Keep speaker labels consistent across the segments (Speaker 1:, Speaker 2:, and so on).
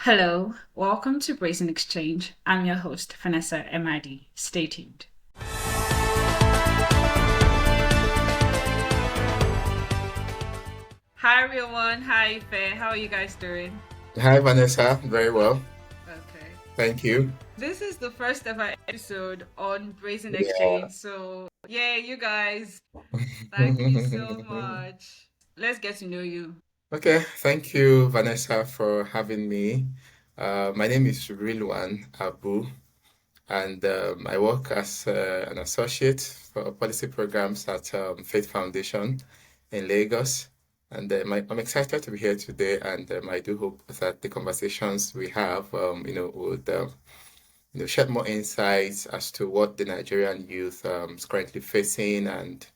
Speaker 1: Hello, welcome to Brazen Exchange. I'm your host, Vanessa MID. Stay tuned. Hi everyone, hi Faye. How are you guys doing?
Speaker 2: Hi, Vanessa. Very well.
Speaker 1: Okay.
Speaker 2: Thank you.
Speaker 1: This is the first ever episode on Brazen
Speaker 2: Yeah.
Speaker 1: Exchange. So, yeah, you guys, thank you so much. Let's get to know you.
Speaker 2: Okay. Thank you, Vanessa, for having me. My name is Rilwan Abu, and I work as an associate for policy programs at Faith Foundation in Lagos. And I'm excited to be here today, and I do hope that the conversations we have, would shed more insights as to what the Nigerian youth is currently facing and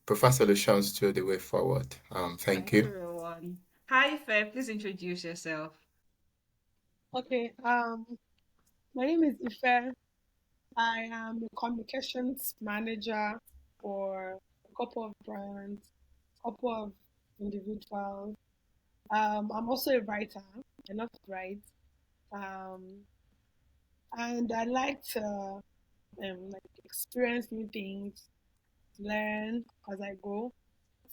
Speaker 2: prefer solutions to the way forward.
Speaker 1: Hi
Speaker 2: Thank you.
Speaker 1: everyone. Hi Faye, please introduce yourself.
Speaker 3: Okay, my name is Ife. I am a communications manager for a couple of brands, a couple of individuals. I'm also a writer. I love to write. Um, and I like to experience new things, learn as I go.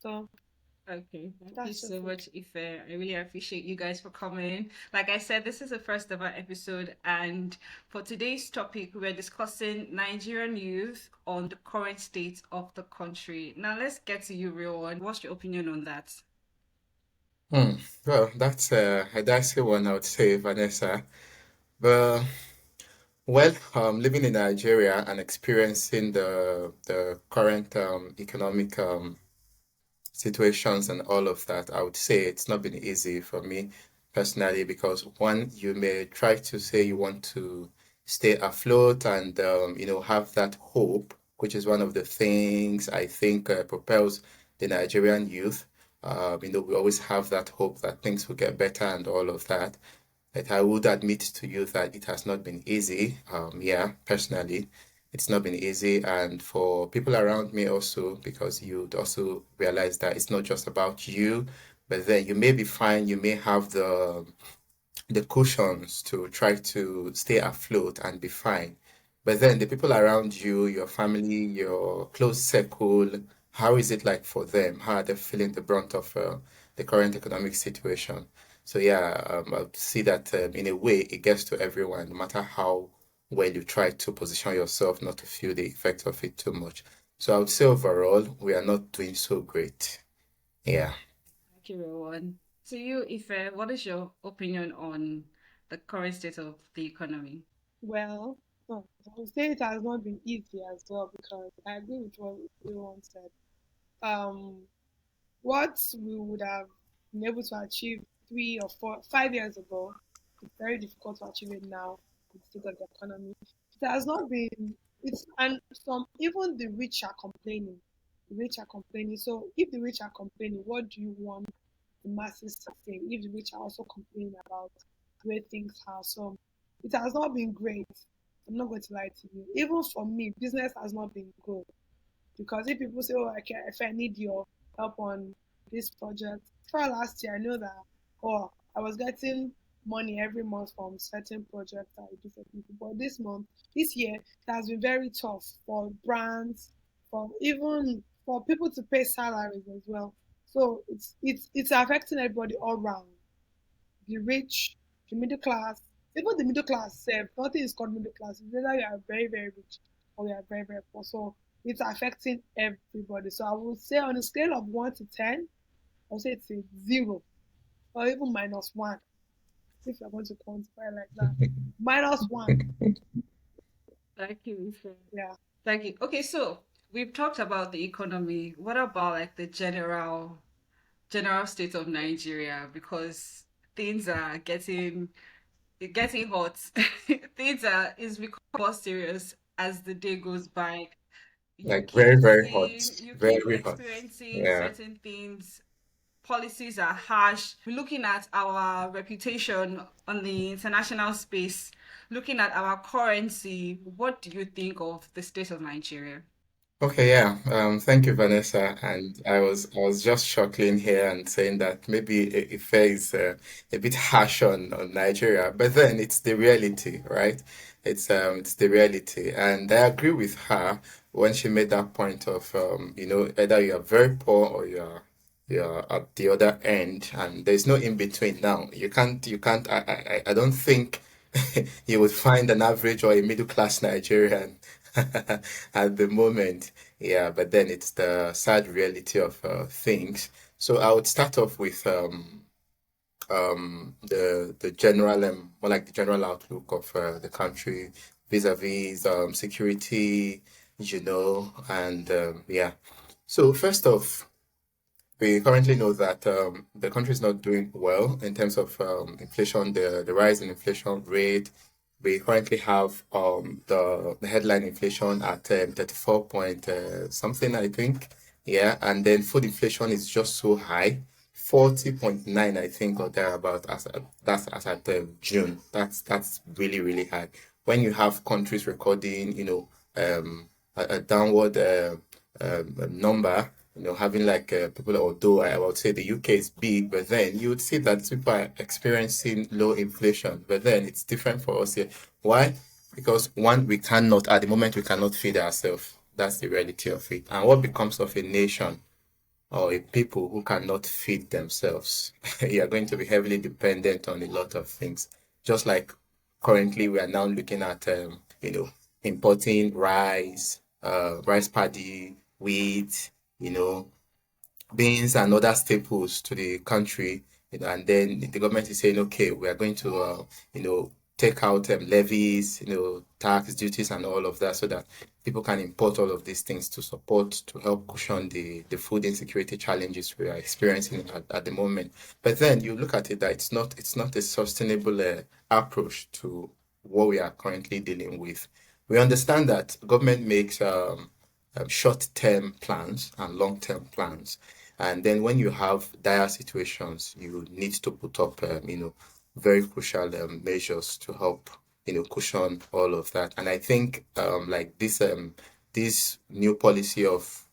Speaker 3: So
Speaker 1: Okay, thank you
Speaker 3: that's
Speaker 1: so
Speaker 3: just it.
Speaker 1: much, Ife. I really appreciate you guys for coming. Like I said, this is the first of our episode, and for today's topic, we're discussing Nigerian youth on the current state of the country. Now, let's get to you, real one. What's your opinion on that?
Speaker 2: Hmm. Well, that's a dicey one, I would say, Vanessa. But living in Nigeria and experiencing the current economic situations and all of that, I would say it's not been easy for me personally because one, you may try to say you want to stay afloat and have that hope, which is one of the things I think propels the Nigerian youth. We always have that hope that things will get better and all of that. But I would admit to you that it has not been easy. Yeah, personally, it's not been easy. And for people around me also, because you'd also realize that it's not just about you, but then you may be fine, you may have the cushions to try to stay afloat and be fine. But then the people around you, your family, your close circle, how is it like for them? How are they feeling the brunt of the current economic situation? So yeah, I would see that in a way it gets to everyone, no matter how well you try to position yourself not to feel the effects of it too much. So I would say overall, we are not doing so great. Yeah.
Speaker 1: Thank you, real one. To you, Ife, what is your opinion on the current state of the economy?
Speaker 3: Well, I would say it has not been easy as well because I agree with what everyone said. Um, what we would have been able to achieve 3 or 4, 5 years ago, it's very difficult to achieve it now with the state of the economy. It has not been, it's, and some, even the rich are complaining. The rich are complaining. So if the rich are complaining, what do you want the masses to say? If the rich are also complaining about the way things are. So it has not been great. I'm not going to lie to you. Even for me, business has not been good. Because if people say, oh, if I need your help on this project, for last year, I know that, oh, I was getting money every month from certain projects that I do for people. But this year, it has been very tough for brands, for even for people to pay salaries as well. So it's affecting everybody all round. The rich, the middle class, even the middle class self, nothing is called middle class. It's either you are very, very rich or you are very, very poor. So it's affecting everybody. So I would say on a scale of 1 to 10, I would say it's a zero or even -1 if you're going to quantify like that. -1.
Speaker 1: Thank you, Ife.
Speaker 3: Yeah.
Speaker 1: Thank you. Okay, so we've talked about the economy. What about like the general state of Nigeria? Because things are getting hot. Things are is becoming more serious as the day goes by.
Speaker 2: Like very, very hot.
Speaker 1: You keep
Speaker 2: Very hot.
Speaker 1: experiencing
Speaker 2: Yeah.
Speaker 1: certain things. Policies are harsh. We're looking at our reputation on the international space, looking at our currency. What do you think of the state of Nigeria?
Speaker 2: Okay, yeah. Thank you, Vanessa. And I was just chuckling here and saying that maybe Ife is a bit harsh on Nigeria, but then it's the reality, right? It's the reality, and I agree with her when she made that point of either you are very poor or you're at the other end, and there's no in between now. You can't. I don't think you would find an average or a middle class Nigerian at the moment. Yeah, but then it's the sad reality of things. So I would start off with the general more like the general outlook of the country vis-a-vis security, and yeah. So first off, we currently know that the country is not doing well in terms of inflation, the rise in inflation rate. We currently have the headline inflation at 34 point something, I think. Yeah, and then food inflation is just so high, 40.9, I think, or thereabout. That's as at June. That's really, really high. When you have countries recording, a downward number, having like people, although I would say the UK is big, but then you would see that people are experiencing low inflation. But then it's different for us here. Why? Because one, we cannot, at the moment, we cannot feed ourselves. That's the reality of it. And what becomes of a nation or a people who cannot feed themselves? You are going to be heavily dependent on a lot of things. Just like currently, we are now looking at, importing rice, rice paddy, wheat, you know, beans and other staples to the country, and then the government is saying, okay, we are going to, take out levies, tax, duties, and all of that, so that people can import all of these things to support, to help cushion the food insecurity challenges we are experiencing at the moment. But then you look at it that it's not a sustainable approach to what we are currently dealing with. We understand that government makes short-term plans and long-term plans. And then when you have dire situations, you need to put up, very crucial measures to help, cushion all of that. And I think like this new policy of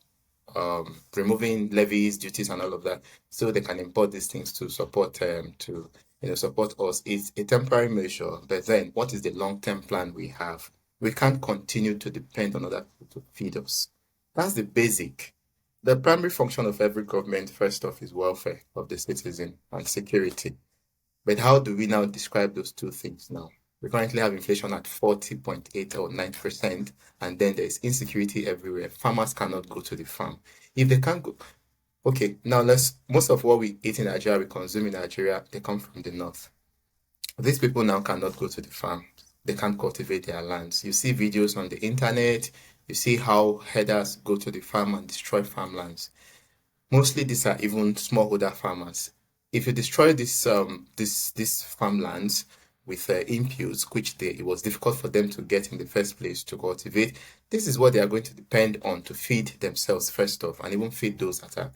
Speaker 2: removing levies, duties, and all of that, so they can import these things to support us. It's a temporary measure, but then what is the long-term plan we have? We can't continue to depend on other people to feed us. That's the basic. The primary function of every government, first off, is welfare of the citizen and security. But how do we now describe those two things now? We currently have inflation at 40.8 or 9%, and then there's insecurity everywhere. Farmers cannot go to the farm. If they can't go, okay, now most of what we eat in Nigeria, we consume in Nigeria, they come from the north. These people now cannot go to the farm. They can't cultivate their lands. You see videos on the internet, you see how herders go to the farm and destroy farmlands. Mostly these are even smallholder farmers. If you destroy these farmlands with inputs, which it was difficult for them to get in the first place to cultivate, this is what they are going to depend on to feed themselves first off, and even feed those that are,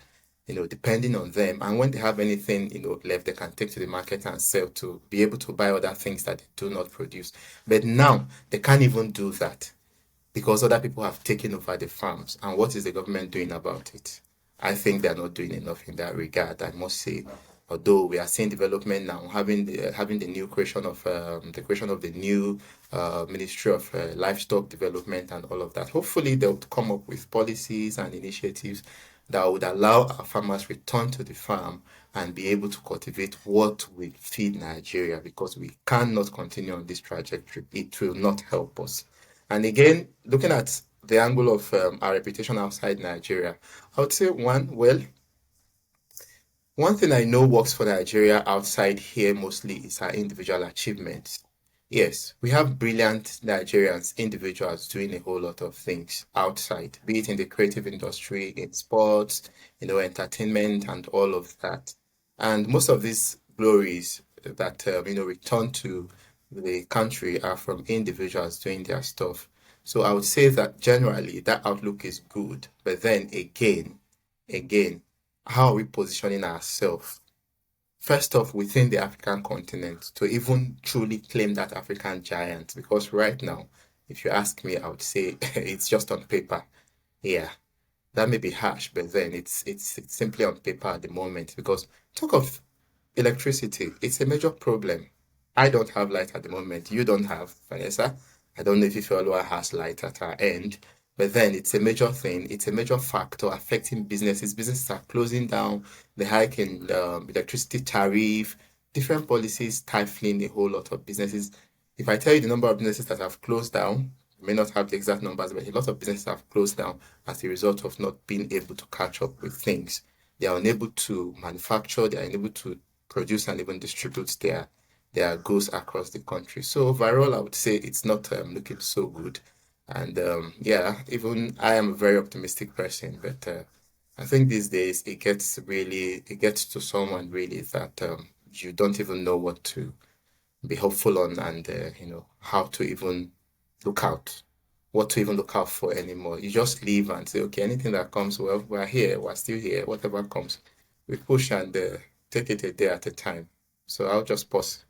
Speaker 2: depending on them. And when they have anything, left, they can take to the market and sell to be able to buy other things that they do not produce. But now they can't even do that because other people have taken over the farms. And what is the government doing about it? I think they're not doing enough in that regard, I must say. Although we are seeing development now, having the new creation of the new Ministry of Livestock Development and all of that. Hopefully, they'll come up with policies and initiatives that would allow our farmers return to the farm and be able to cultivate what will feed Nigeria, because we cannot continue on this trajectory. It will not help us. And again, looking at the angle of our reputation outside Nigeria, I would say one thing I know works for Nigeria outside here mostly is our individual achievements. Yes, we have brilliant Nigerians, individuals doing a whole lot of things outside, be it in the creative industry, in sports, entertainment, and all of that. And most of these glories that return to the country are from individuals doing their stuff. So I would say that generally that outlook is good, but then again, how are we positioning ourselves? First off, within the African continent to even truly claim that African giant, because right now, if you ask me, I would say it's just on paper. Yeah, that may be harsh, but then it's simply on paper at the moment because talk of electricity, it's a major problem. I don't have light at the moment. You don't have, Vanessa. I don't know if Ifeoluwa has light at our end, but then it's a major thing. It's a major factor affecting businesses. Businesses are closing down, the hike in electricity tariff, different policies stifling a whole lot of businesses. If I tell you the number of businesses that have closed down, I may not have the exact numbers, but a lot of businesses have closed down as a result of not being able to catch up with things. They are unable to manufacture, they are unable to produce and even distribute their goods across the country. So overall, I would say it's not looking so good. And yeah, even I am a very optimistic person, but I think these days it gets to someone really that you don't even know what to be hopeful on and how to even look out, what to even look out for anymore. You just leave and say, okay, anything that comes, well, we're here, we're still here, whatever comes, we push and take it a day at a time. So I'll just pause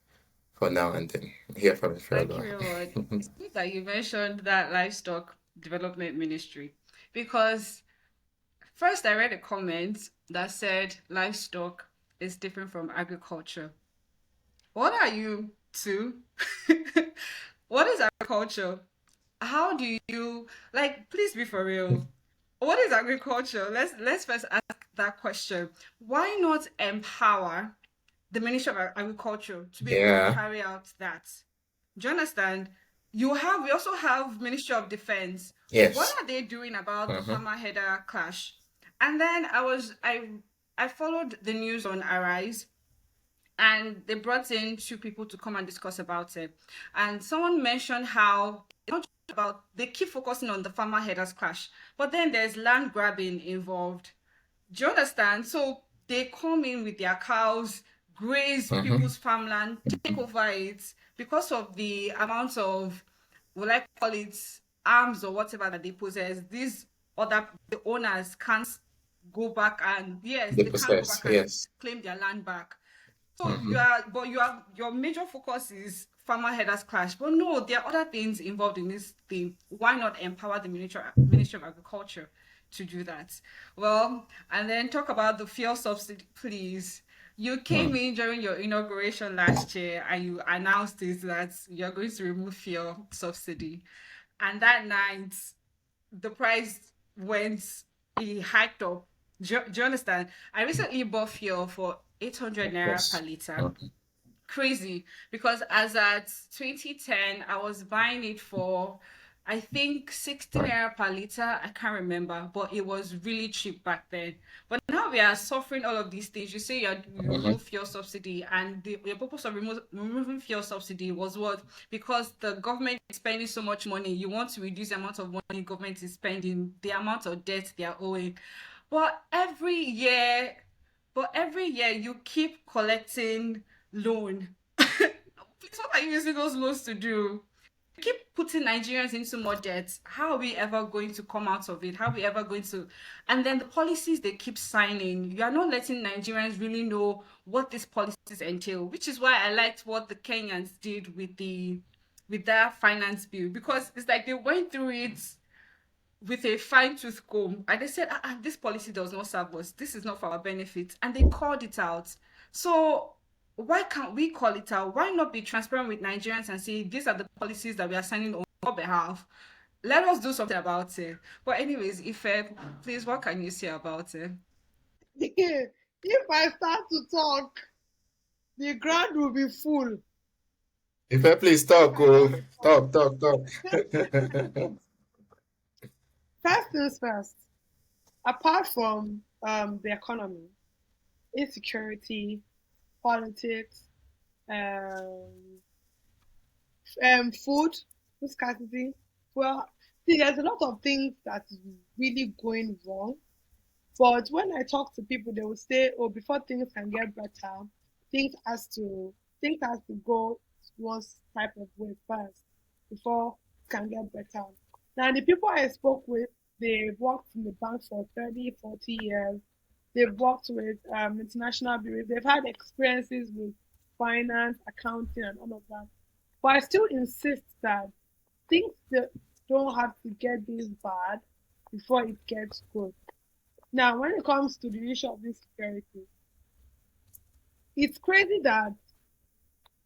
Speaker 2: for now and then hear from
Speaker 1: Thank
Speaker 2: Ifeoluwa.
Speaker 1: you, Lord. It's good that you mentioned that livestock development ministry because first I read a comment that said livestock is different from agriculture. What are you two? What is agriculture? How do you like please be for real? What is agriculture? Let's first ask that question. Why not empower the Ministry of Agriculture to be able to
Speaker 2: Yeah,
Speaker 1: carry out that? Do you understand? We also have Ministry of Defense. What
Speaker 2: yes.
Speaker 1: are they doing about the
Speaker 2: Mm-hmm.
Speaker 1: farmer header clash? And then I followed the news on Arise, and they brought in two people to come and discuss about it. And someone mentioned how it's not just about they keep focusing on the farmer headers clash, but then there's land grabbing involved. Do you understand? So they come in with their cows, graze
Speaker 2: Mm-hmm.
Speaker 1: people's farmland, take over it because of the amount of, will I call it, arms or whatever that they possess. These other the owners can't go back and yes,
Speaker 2: The
Speaker 1: they can't go
Speaker 2: process,
Speaker 1: back and
Speaker 2: yes.
Speaker 1: claim their land back. So
Speaker 2: Mm-hmm.
Speaker 1: you have your major focus is farmer headers clash, but no, there are other things involved in this thing. Why not empower the Ministry of Agriculture to do that? Well, and then talk about the fuel subsidy, please. You came
Speaker 2: Mm.
Speaker 1: in during your inauguration last year and you announced it that you're going to remove fuel subsidy. And that night, the price went, it hiked up. Do you understand? I recently bought fuel for 800
Speaker 2: Of
Speaker 1: naira per
Speaker 2: course.
Speaker 1: liter.
Speaker 2: Mm.
Speaker 1: Crazy because as at 2010, I was buying it for I think 16 naira per liter. I can't remember, but it was really cheap back then. But now we are suffering all of these things. You say you
Speaker 2: Mm-hmm.
Speaker 1: remove fuel subsidy, and the purpose of removing fuel subsidy was what? Because the government is spending so much money. You want to reduce the amount of money government is spending, the amount of debt they are owing. But every year, you keep collecting loan. Please, what are you using those loans to do? You keep putting Nigerians into more debt. How are we ever going to come out of it? How are we ever going to? And then the policies they keep signing, you are not letting Nigerians really know what these policies entail, which is why I liked what the Kenyans did with the with their finance bill because it's like they went through it with a fine tooth comb and they said, this policy does not serve us. This is not for our benefit. And they called it out. So why can't we call it out? Why not be transparent with Nigerians and say these are the policies that we are signing on your behalf? Let us do something about it. But anyways, if please, what can you say about it?
Speaker 3: If I start to talk, the ground will be full.
Speaker 2: If I please
Speaker 3: If
Speaker 2: talk,
Speaker 3: I start
Speaker 2: oh,
Speaker 3: to talk.
Speaker 2: talk.
Speaker 3: First things first, apart from the economy, insecurity, politics, um, food scarcity. Well, see, there's a lot of things that is really going wrong. But when I talk to people, they will say, "Oh, before things can get better, things has to things has to go one type of way first before it can get better." Now, the people I spoke with, they've worked in the bank for 30, 40 years. They've worked with international bureaus. They've had experiences with finance, accounting, and all of that. But I still insist that things that don't have to get this bad before it gets good. Now, when it comes to the issue of insecurity, it's crazy that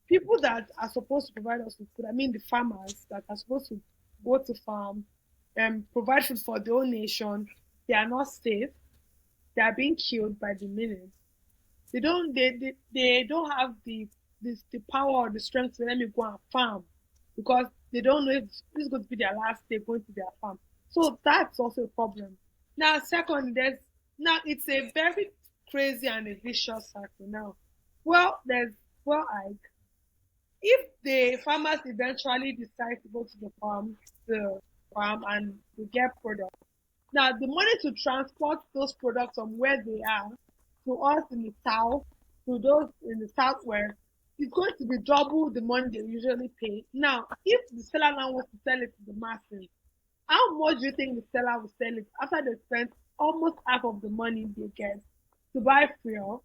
Speaker 3: people that are supposed to provide us with food, I mean the farmers that are supposed to go to farm and provide food for the whole nation, they are not safe. They are being killed by the millions. They don't have the power or the strength to let me go and farm because they don't know if this is going to be their last day going to their farm. So that's also a problem. Now, second, it's a very crazy and a vicious cycle now. Well, I if the farmers eventually decide to go to the farm and to get products, now the money to transport those products from where they are to us in the south, to those in the southwest, is going to be double the money they usually pay. Now, if the seller now wants to sell it to the masses, how much do you think the seller will sell it after they spent almost half of the money they get to buy fuel?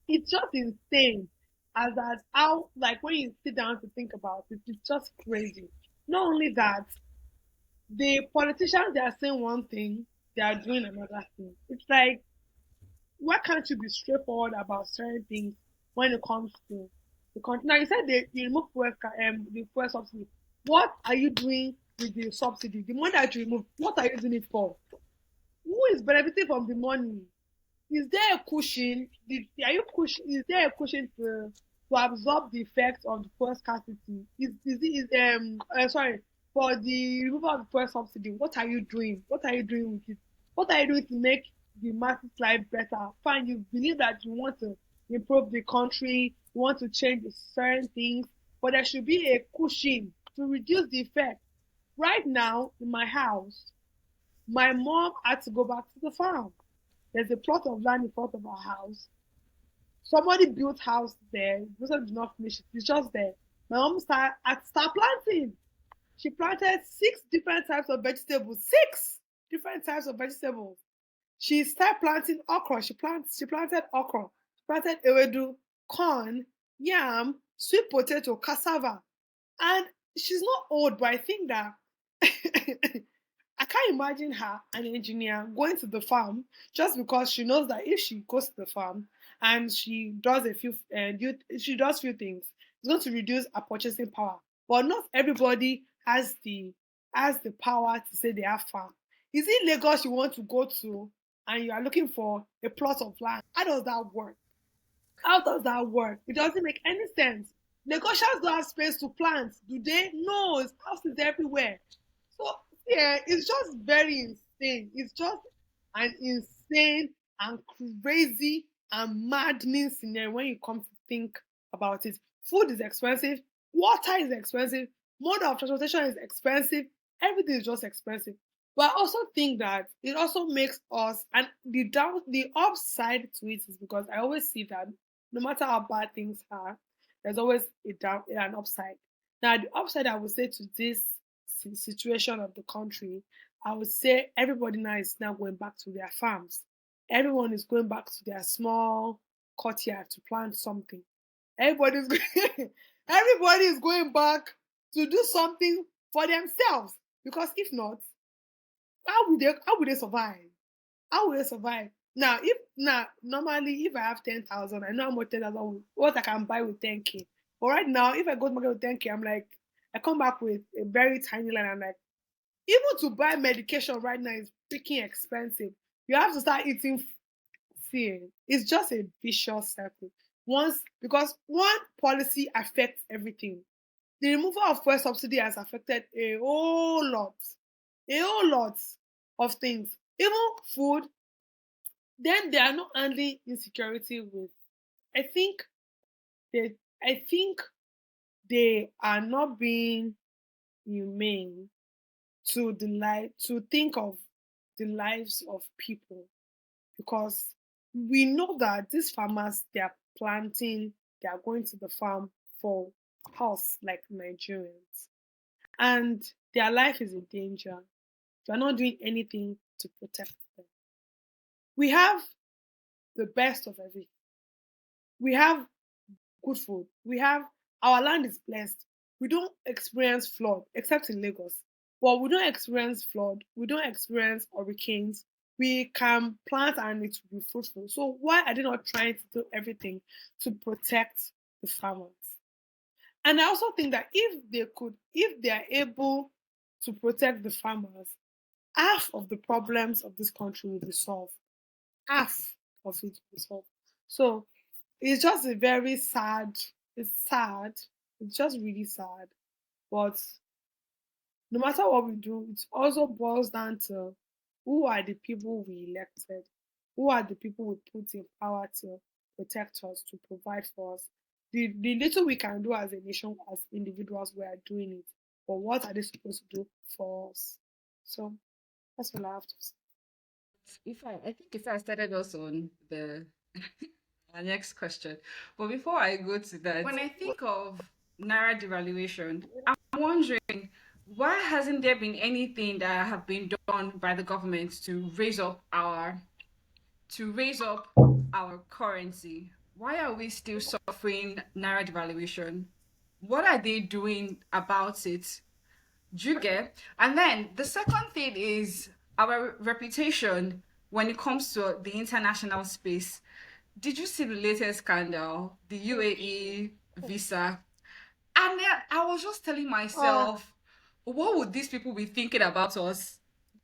Speaker 3: It's just insane as that how like when you sit down to think about it, it's just crazy. Not only that, the politicians they are saying one thing, they are doing another thing. It's like why can't you be straightforward about certain things when it comes to the country? Now you said they remove the fuel subsidy. What are you doing with the subsidy? The money that you remove, what are you using it for? Who is benefiting from the money? Is there a cushion? Are you cushion? Is there a cushion to absorb the effects of the fuel scarcity? Sorry, for the removal of the fuel subsidy? What are you doing? What are you doing with it? What are you doing to make the masses life better? Fine, you believe that you want to improve the country, you want to change certain things, but there should be a cushion to reduce the effect. Right now, in my house, my mom had to go back to the farm. There's a plot of land in front of our house. Somebody built house there. The person did not finish it. It's just there. My mom start planting. She planted 6 different types of vegetables. 6 different types of vegetables. She started planting okra. She planted okra. She planted ewedu, corn, yam, sweet potato, cassava. And she's not old, but I think that I can't imagine her, an engineer, going to the farm just because she knows that if she goes to the farm and she does few things, it's going to reduce her purchasing power. But not everybody has the power to say they have farm. Is it Lagos you want to go to and you are looking for a plot of land? How does that work? How does that work? It doesn't make any sense. Negotiators don't have space to plant, do they? No, it's houses everywhere. So yeah, it's just very insane. It's just an insane and crazy and maddening scenario when you come to think about it. Food is expensive, water is expensive, mode of transportation is expensive, everything is just expensive. But I also think that it also makes us and the upside to it is because I always see that no matter how bad things are, there's always an upside. Now, the upside I would say to this situation of the country, I would say everybody now is now going back to their farms. Everyone is going back to their small courtyard to plant something. Everybody's everybody is going back to do something for themselves because if not, how would they survive? How will they survive? Now normally if I have 10,000, I know how much 10,000 what I can buy with 10K. But right now, if I go to market with 10K, I'm like I come back with a very tiny line. I'm like, even to buy medication right now is freaking expensive. You have to start eating fear. It's just a vicious circle. Once because one policy affects everything. The removal of fuel subsidy has affected a whole lot of things. Even food, then they are not handling insecurity with. I think they I think they are not being humane to think of the lives of people because we know that these farmers they are planting, they are going to the farm for us like Nigerians, and their life is in danger. They are not doing anything to protect them. We have the best of everything. We have good food. We have our land is blessed. We don't experience flood except in Lagos. but we don't experience flood, we don't experience hurricanes. We can plant and it will be fruitful. So why are they not trying to do everything to protect the farmers? And I also think that if they are able to protect the farmers, half of the problems of this country will be solved. Half of it will be solved. So it's just a very sad, it's sad, it's just really sad. But no matter what we do, it also boils down to who are the people we elected, who are the people we put in power to protect us, to provide for us. The little we can do as a nation, as individuals, we are doing it. But what are they supposed to do for us? So that's all I have to say.
Speaker 1: I think if I started us on the our next question, but before I go to that, when I think of naira devaluation, I'm wondering why hasn't there been anything that have been done by the government to raise up our currency? Why are we still suffering naira devaluation? What are they doing about it? Do you get? And then the second thing is our reputation when it comes to the international space. Did you see the latest scandal, the UAE visa? And then I was just telling
Speaker 3: Oh
Speaker 1: myself, what would these people be thinking about us?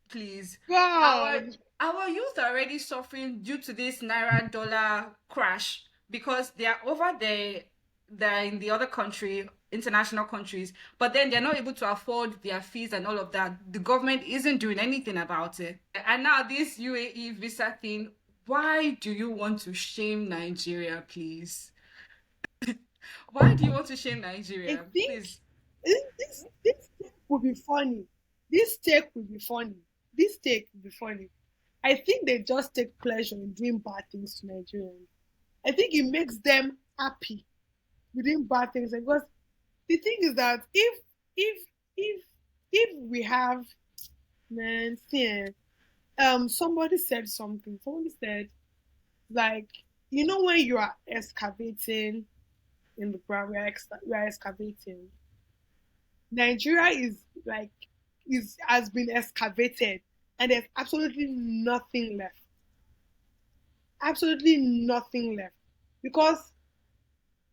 Speaker 1: Please. Our
Speaker 3: God.
Speaker 1: our youth are already suffering due to this naira dollar crash because they are over there, they're in the other country, international countries, but then they're not able to afford their fees and all of that. The government isn't doing anything about it. And now this UAE visa thing, why do you want to shame Nigeria, please? Why do you want to shame
Speaker 3: I
Speaker 1: Nigeria?
Speaker 3: think
Speaker 1: Please.
Speaker 3: this take will be funny. This take will be funny. This take will be funny. I think they just take pleasure in doing bad things to Nigerians. I think it makes them happy with doing bad things because the thing is that if if if we have man see, somebody said something. Somebody said like when you are excavating in the ground, we are excavating. Nigeria is like is has been excavated and there's absolutely nothing left. Absolutely nothing left. Because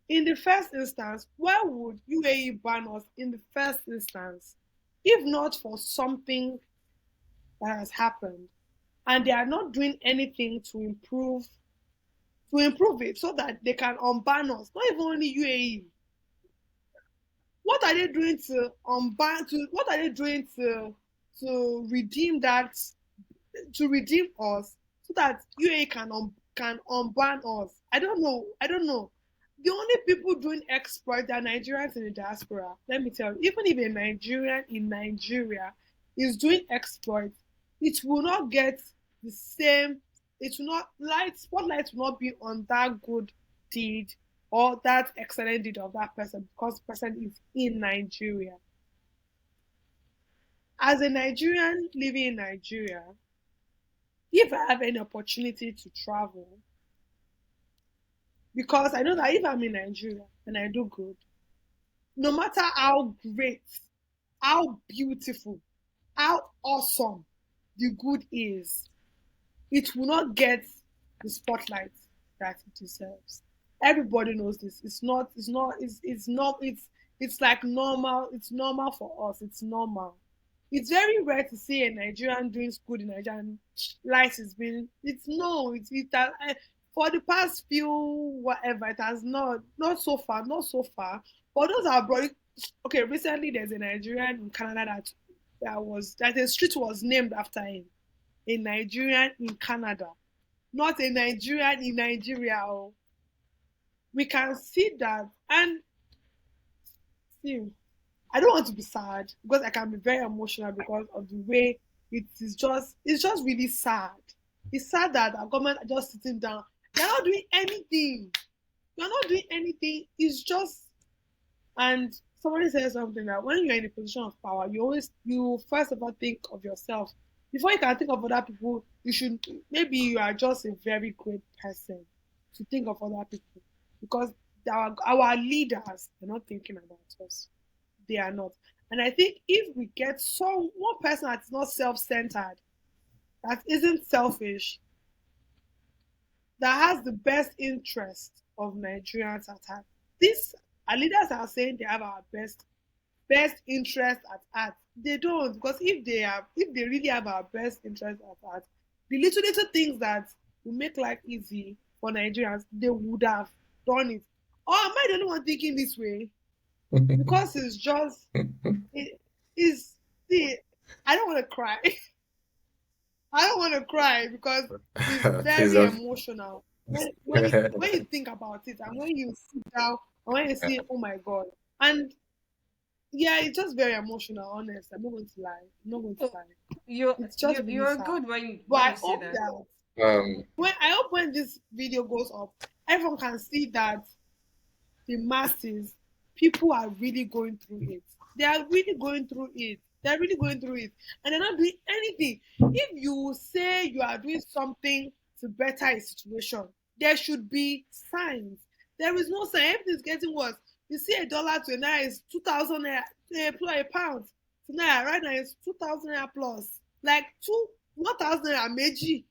Speaker 3: in the first instance, why would UAE ban us in the first instance if not for something that has happened? And they are not doing anything to improve it so that they can unban us. Not even only UAE. What are they doing to unban to what are they doing to redeem that to redeem us so that UAE can unban us. I don't know. I don't know. The only people doing exploit are Nigerians in the diaspora. Let me tell you, even if a Nigerian in Nigeria is doing exploit, it will not get the same. It will not spotlight will not be on that good deed or that excellent deed of that person because the person is in Nigeria. As a Nigerian living in Nigeria, if I have any opportunity to travel, because I know that if I'm in Nigeria and I do good, no matter how great, how beautiful, how awesome the good is, it will not get the spotlight that it deserves. Everybody knows this. It's like normal. It's normal for us. It's normal. It's very rare to see a Nigerian doing good in Nigeria and life is being it's no, it has, for the past few whatever it has not so far. But those are brought okay, recently there's a Nigerian in Canada that a street was named after him. A Nigerian in Canada, not a Nigerian in Nigeria. Oh. We can see that. And see, I don't want to be sad because I can be very emotional because of the way it's just really sad. It's sad that our government are just sitting down. They're not doing anything. They're not doing anything. It's just and somebody said something that when you're in a position of power, you first of all think of yourself. Before you can think of other people, you should maybe you are just a very great person to think of other people because our leaders are not thinking about us. They are not. And I think if we get some one person that's not self-centered, that isn't selfish, that has the best interest of Nigerians at heart. These our leaders are saying they have our best interest at heart. They don't, because if they really have our best interest at heart, the little things that will make life easy for Nigerians, they would have done it. Or am I the only one thinking this way? Because it's just it is see, I don't want to cry. I don't want to cry because it's
Speaker 2: Please
Speaker 3: very
Speaker 2: don't.
Speaker 3: emotional when you think about it and when you sit down and when you see, oh my god, and yeah, it's just very emotional. Honest, I'm not going to lie. I'm not going to
Speaker 1: Oh,
Speaker 3: lie.
Speaker 1: you
Speaker 3: It's just
Speaker 1: you
Speaker 3: really
Speaker 1: you're
Speaker 3: sad.
Speaker 1: good when
Speaker 3: But
Speaker 1: when
Speaker 3: I
Speaker 1: you say
Speaker 3: hope
Speaker 1: that.
Speaker 3: that
Speaker 2: Um,
Speaker 3: when this video goes up, everyone can see that the masses, people are really going through it. They are really going through it. They're really going through it. And they're not doing anything. If you say you are doing something to better a situation, there should be signs. There is no sign. Everything's getting worse. You see a dollar to a naira is 2,000 naira, a pound to naira right now is 2,000 naira plus. Like 1,000 naira meji,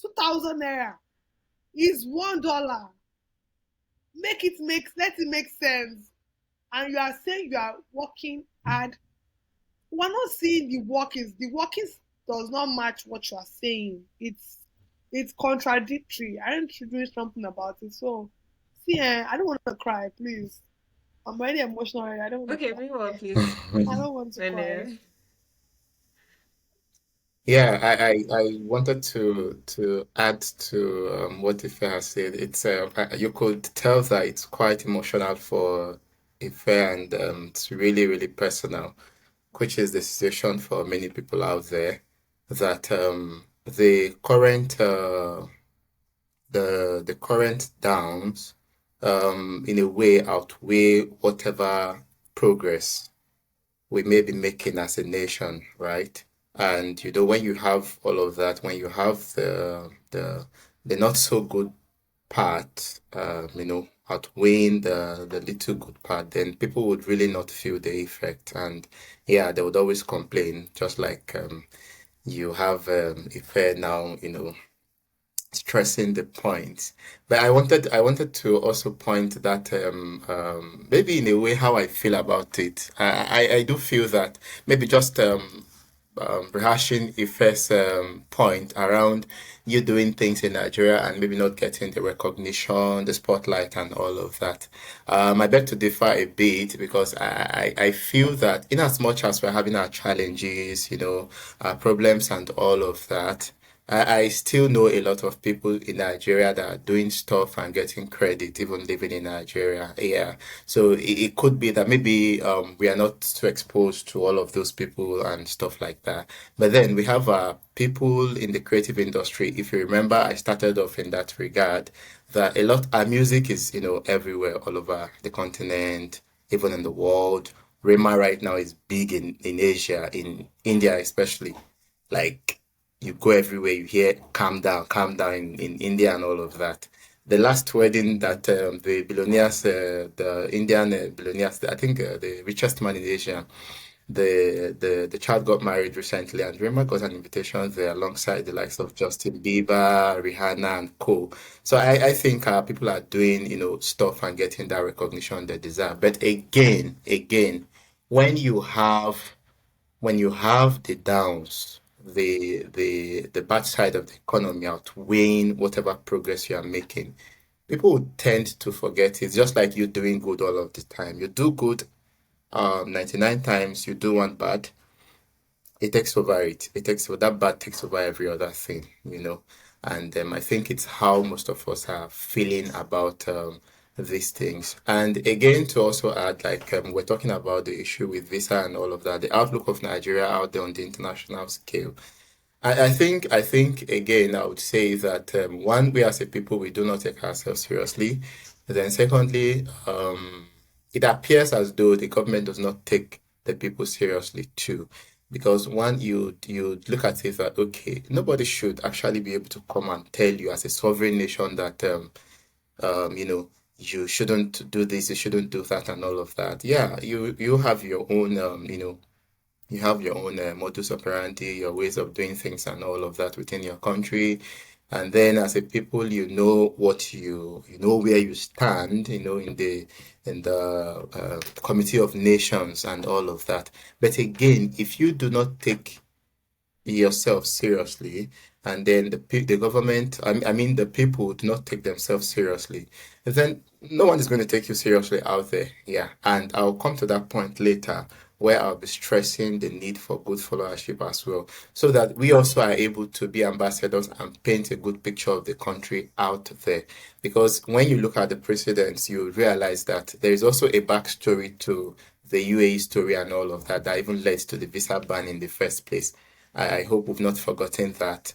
Speaker 3: 2,000 naira is $1. Let it make sense. And you are saying you are working hard. We're not seeing the workings. The workings does not match what you are saying. It's contradictory. Aren't you doing something about it? So see, I don't want to cry, please. I'm already emotional. I don't want to
Speaker 1: Okay,
Speaker 3: cry.
Speaker 1: very well, please.
Speaker 3: I don't want to cry.
Speaker 1: Really.
Speaker 2: yeah, I wanted to add to what Ife has said. It's you could tell that it's quite emotional for Ife, and it's really, really personal, which is the situation for many people out there, that the current downs in a way outweigh whatever progress we may be making as a nation, right? And when you have all of that, when you have the not so good part, outweighing the little good part, then people would really not feel the effect. And yeah, they would always complain, just like you have a fair now, stressing the point. But I wanted to also point that maybe in a way how I feel about it. I do feel that maybe just rehashing a first point around you doing things in Nigeria and maybe not getting the recognition, the spotlight, and all of that. I beg to differ a bit because I feel that in as much as we're having our challenges, our problems and all of that, I still know a lot of people in Nigeria that are doing stuff and getting credit, even living in Nigeria. Yeah. So it could be that maybe we are not too exposed to all of those people and stuff like that. But then we have people in the creative industry. If you remember, I started off in that regard, that a lot, our music is, everywhere, all over the continent, even in the world. Rema right now is big in Asia, in India especially. Like you go everywhere, you hear calm down in India and all of that. The last wedding that the billionaires, the Indian billionaires, I think the richest man in Asia, the child got married recently, and Rema got an invitation there alongside the likes of Justin Bieber, Rihanna, and co. So I think people are doing, stuff and getting that recognition they deserve. But again, when you have when you have the downs, the bad side of the economy outweighing whatever progress you are making, people would tend to forget. It's just like you doing good all of the time. You do good 99 times, you do one bad, it takes over it takes that bad takes over every other thing. And I think it's how most of us are feeling about these things. And again, to also add, like we're talking about the issue with visa and all of that, the outlook of Nigeria out there on the international scale. I think again, I would say that one, we as a people, we do not take ourselves seriously. Then secondly, it appears as though the government does not take the people seriously too. Because one, you look at it that okay, nobody should actually be able to come and tell you as a sovereign nation that you know, you shouldn't do this, you shouldn't do that, and all of that. Yeah, you have your own, you have your own modus operandi, your ways of doing things, and all of that within your country. And then, as a people, you know what you know where you stand, in the Committee of Nations and all of that. But again, if you do not take yourself seriously, and then the government, I mean the people do not take themselves seriously, then no one is going to take you seriously out there. Yeah, and I'll come to that point later where I'll be stressing the need for good followership as well, so that we also are able to be ambassadors and paint a good picture of the country out there. Because when you look at the precedents, you realize that there is also a backstory to the UAE story and all of that that even led to the visa ban in the first place. I hope we've not forgotten that.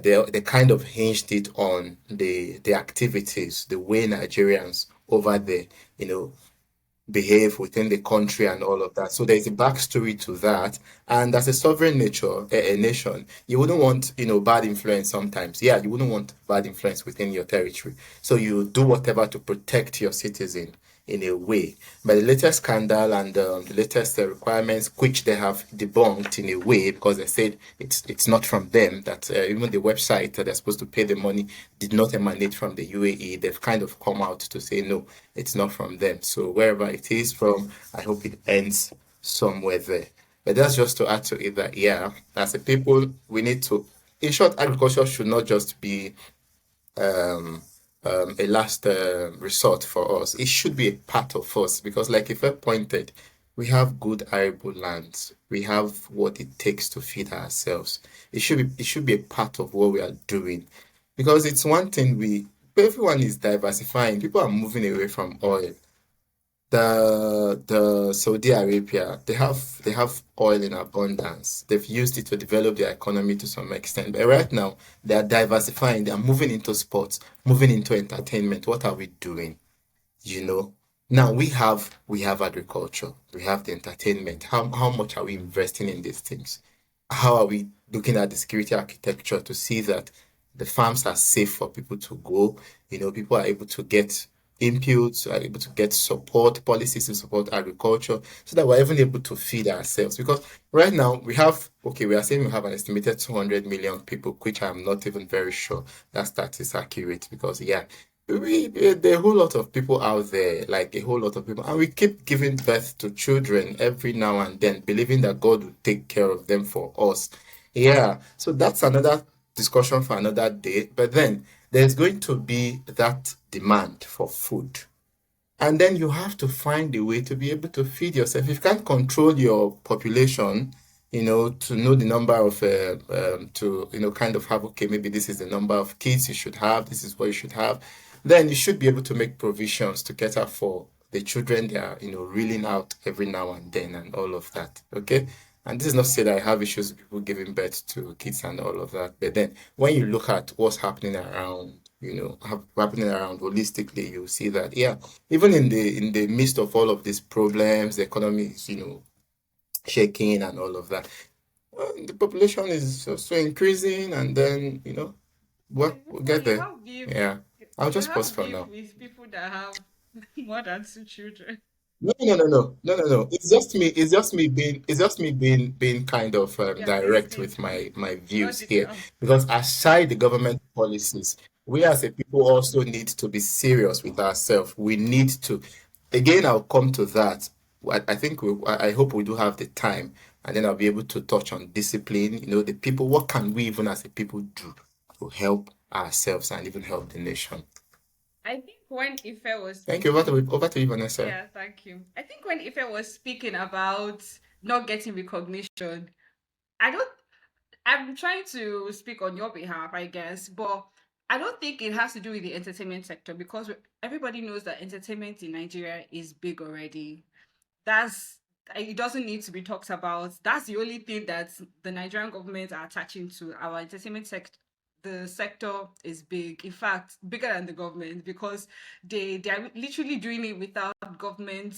Speaker 2: They kind of hinged it on the activities, the way Nigerians over there, you know, behave within the country and all of that. So there's a backstory to that. And as a sovereign nature, a nation, you wouldn't want, bad influence sometimes. Yeah, you wouldn't want bad influence within your territory. So you do whatever to protect your citizen in a way. But the latest scandal and the latest requirements, which they have debunked in a way because they said it's not from them, that even the website that they're supposed to pay the money did not emanate from the UAE. They've kind of come out to say, no, it's not from them. So wherever it is from, I hope it ends somewhere there. But that's just to add to it that, yeah, as a people, we need to, in short, agriculture should not just be um, a last resort for us. It should be a part of us because, like if I pointed, we have good arable lands. We have what it takes to feed ourselves. It should be a part of what we are doing because it's one thing everyone is diversifying. People are moving away from oil. The Saudi Arabia, they have oil in abundance. They've used it to develop their economy to some extent. But right now, they are diversifying. They are moving into sports, moving into entertainment. What are we doing? You know? Now we have agriculture, we have the entertainment. How much are we investing in these things? How are we looking at the security architecture to see that the farms are safe for people to go? People are able to get inputs, are able to get support, policies to support agriculture, so that we're even able to feed ourselves. Because right now okay, we are saying we have an estimated 200 million people, which I'm not even very sure that stat is accurate because, yeah, there are a whole lot of people out there, like a whole lot of people, and we keep giving birth to children every now and then, believing that God will take care of them for us. Yeah, so that's another discussion for another day. But then there's going to be that demand for food. And then you have to find a way to be able to feed yourself. If you can't control your population, to know the number of, to, kind of have, okay, maybe this is the number of kids you should have, this is what you should have, then you should be able to make provisions to cater for the children that are, reeling out every now and then and all of that. Okay. And this is not to say that I have issues with people giving birth to kids and all of that. But then when you look at what's happening around, happening around holistically, you see that, yeah, even in the midst of all of these problems, the economy is, shaking and all of that. The population is also increasing, and then, we'll
Speaker 1: But
Speaker 2: get
Speaker 1: you
Speaker 2: there.
Speaker 1: have beef.
Speaker 2: Yeah. I'll
Speaker 1: You
Speaker 2: just pause
Speaker 1: have
Speaker 2: for
Speaker 1: beef
Speaker 2: now.
Speaker 1: with people that have more than two children.
Speaker 2: No, no, no, no, no, no, no. It's just me. It's just me being kind of
Speaker 1: Yeah,
Speaker 2: direct
Speaker 1: listening
Speaker 2: with
Speaker 1: to you.
Speaker 2: my
Speaker 1: Not
Speaker 2: views here,
Speaker 1: details.
Speaker 2: because aside the government policies, we as a people also need to be serious with ourselves. We need to. Again, I'll come to that. I think I hope we do have the time, and then I'll be able to touch on discipline. The people. What can we even as a people do to help ourselves and even help the nation?
Speaker 1: I think when Ife was
Speaker 2: Thank you. Over
Speaker 1: speaking,
Speaker 2: to, over to you, Vanessa.
Speaker 1: yeah, thank you. I think when Ife was speaking about not getting recognition, I don't, I'm trying to speak on your behalf, I guess, but I don't think it has to do with the entertainment sector because everybody knows that entertainment in Nigeria is big already. That's it doesn't need to be talked about. That's the only thing that the Nigerian government are attaching to our entertainment sector. The sector is big, in fact, bigger than the government because they are literally doing it without government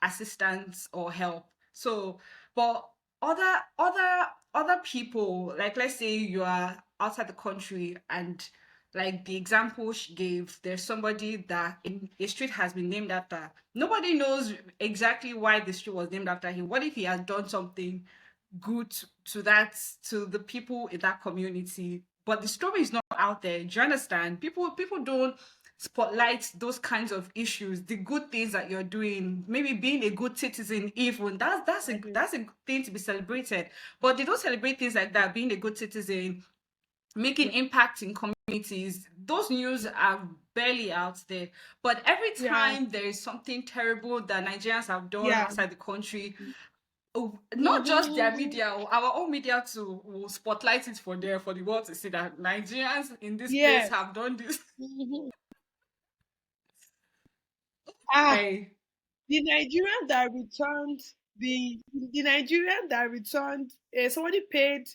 Speaker 1: assistance or help. So, but other people, like let's say you are outside the country and Like the example she gave, there's somebody that in a street has been named after. Nobody knows exactly why the street was named after him. What if he had done something good to that, to the people in that community? But the story is not out there. Do you understand? People don't spotlight those kinds of issues, the good things that you're doing, maybe being a good citizen. Even
Speaker 3: I
Speaker 1: that's a thing to be celebrated. But they don't celebrate things like that, being a good citizen, making impact in communities. Those news are barely out there. But every
Speaker 3: Yeah,
Speaker 1: time there is something terrible that Nigerians have done
Speaker 3: yeah.
Speaker 1: outside the country, not just their
Speaker 3: Mm-hmm.
Speaker 1: media, our own media too will spotlight it for there, for the world to see that Nigerians in this place
Speaker 3: Yes.
Speaker 1: have done this.
Speaker 3: Mm-hmm. Ah,
Speaker 1: I
Speaker 3: the Nigerian that returned the Nigerian that returned somebody paid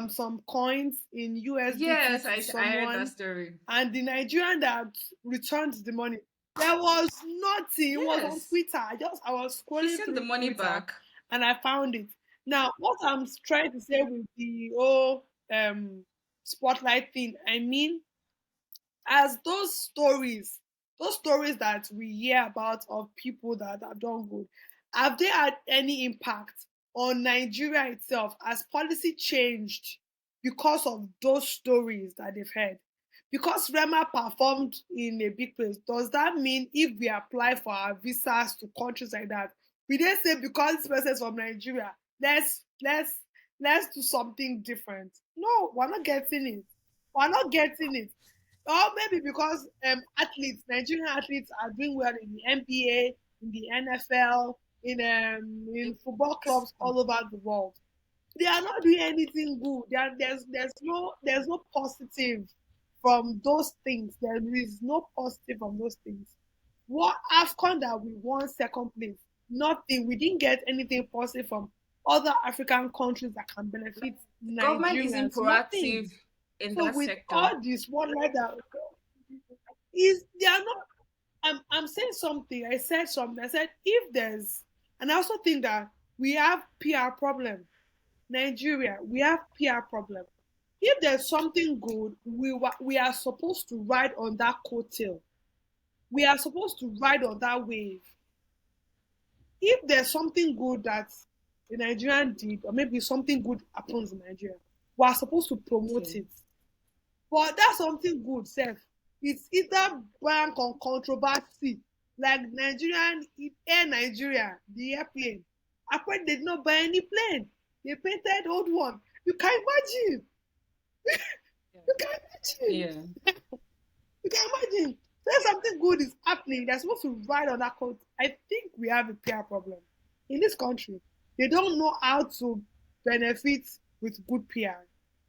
Speaker 3: some coins in USDT
Speaker 1: yes,
Speaker 3: to
Speaker 1: I heard that
Speaker 3: someone,
Speaker 1: story.
Speaker 3: and the Nigerian that returned the money, there was nothing. It was on
Speaker 1: Yes,
Speaker 3: Twitter. I was
Speaker 1: he
Speaker 3: scrolling
Speaker 1: sent the
Speaker 3: through
Speaker 1: money
Speaker 3: Twitter
Speaker 1: back.
Speaker 3: and I found it. Now, what I'm trying to say with the whole spotlight thing, I mean, as those stories that we hear about of people that have done good, have they had any impact on Nigeria itself as policy changed because of those stories that they've heard? Because Rema performed in a big place, does that mean if we apply for our visas to countries like that, we then say because this person is from Nigeria, let's do something different? No, we're not getting it. We're not getting it. Or maybe because Nigerian athletes are doing well in the NBA, in the NFL, in football clubs all over the world. They are not doing anything good. There's no positive from those things. There is no positive from those things. What AFCON that we won second place? Nothing. We didn't get anything positive from other African countries that can benefit
Speaker 1: The government isn't
Speaker 3: Nigerians. Nothing.
Speaker 1: proactive in
Speaker 3: So
Speaker 1: that
Speaker 3: with
Speaker 1: sector.
Speaker 3: all this spotlight that is they are not I'm saying something. I said something. I said if there's and I also think that we have PR problem. Nigeria, we have PR problem. If there's something good, we are supposed to ride on that coattail. We are supposed to ride on that wave. If there's something good that the Nigerian did, or maybe something good happens in Nigeria, we are supposed to promote
Speaker 1: Okay.
Speaker 3: it. But that's something good, Seth. It's either bank on controversy, like Air Nigeria, the airplane. Apparently, they did not buy any plane. They painted old one. You can imagine. You can imagine.
Speaker 1: Yeah.
Speaker 3: You can imagine. When something good is happening, they're supposed to ride on that coat. I think we have a PR problem in this country. They don't know how to benefit with good PR.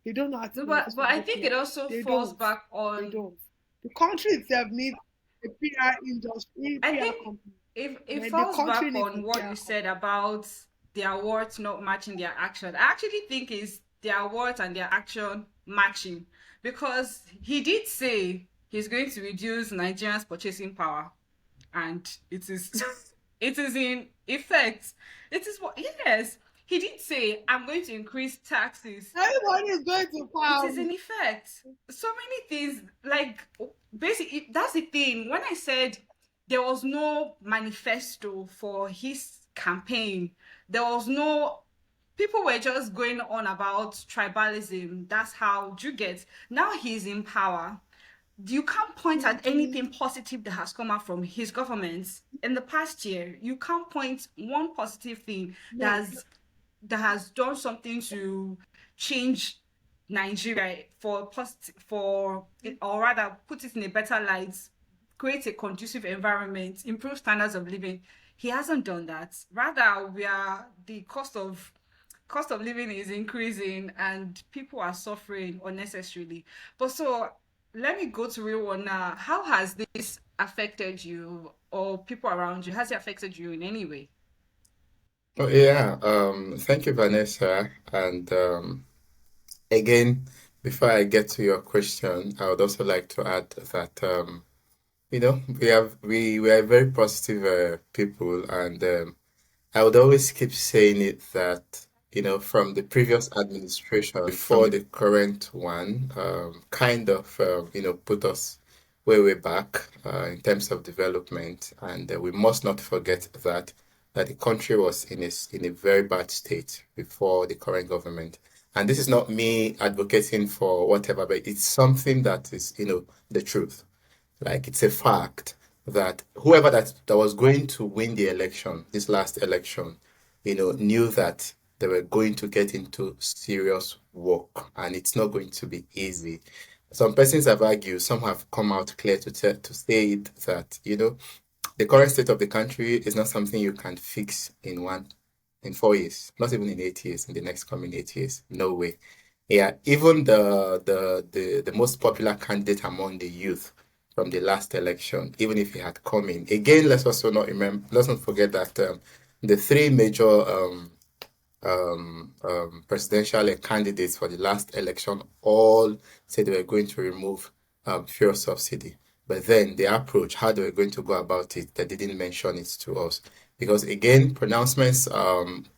Speaker 3: They don't know how to
Speaker 1: No,
Speaker 3: benefit
Speaker 1: but
Speaker 3: with
Speaker 1: I
Speaker 3: good
Speaker 1: think it
Speaker 3: PR.
Speaker 1: also
Speaker 3: They
Speaker 1: falls
Speaker 3: don't.
Speaker 1: back
Speaker 3: They
Speaker 1: on.
Speaker 3: don't. The country itself needs a PR industry,
Speaker 1: I
Speaker 3: PR
Speaker 1: think
Speaker 3: company.
Speaker 1: if it
Speaker 3: The
Speaker 1: falls
Speaker 3: country
Speaker 1: back
Speaker 3: needs
Speaker 1: on
Speaker 3: a
Speaker 1: what
Speaker 3: PR
Speaker 1: you said
Speaker 3: company.
Speaker 1: about their words not matching their action. I actually think is their words and their action matching, because he did say he's going to reduce Nigerians' purchasing power, and it is it is in effect. It is what, yes, he did say, I'm going to increase taxes.
Speaker 3: Everybody is going to
Speaker 1: It is
Speaker 3: pound.
Speaker 1: in effect. So many things, like, basically, that's the thing. When I said there was no manifesto for his campaign, there was no, people were just going on about tribalism. That's how you get. Now he's in power. You can't point at
Speaker 3: Mm-hmm.
Speaker 1: anything positive that has come out from his government in the past year. You can't point one positive thing
Speaker 3: No.
Speaker 1: that has done something to change Nigeria for positive, for, or rather put it in a better light, create a conducive environment, improve standards of living. He hasn't done that. Rather, we are the cost of living is increasing and people are suffering unnecessarily. But so let me go to real one now. How has this affected you or people around you? Has it affected you in any way?
Speaker 2: Oh yeah, thank you, Vanessa. And again, before I get to your question, I would also like to add that we are very positive people, and I would always keep saying it that from the previous administration before the current one, kind of, put us way back in terms of development. And we must not forget that the country was in a very bad state before the current government. And this is not me advocating for whatever, but it's something that is, the truth. Like it's a fact that whoever that was going to win the election, this last election, knew that they were going to get into serious work and it's not going to be easy. Some persons have argued, some have come out clear to say it that, the current state of the country is not something you can fix in 4 years, not even in 8 years, in the next coming 8 years. No way. Yeah, even the most popular candidate among the youth from the last election, even if he had come in. Again, let's not forget that the three major presidential candidates for the last election all said they were going to remove fuel subsidy. But then the approach, how they were going to go about it, they didn't mention it to us. Because again, pronouncements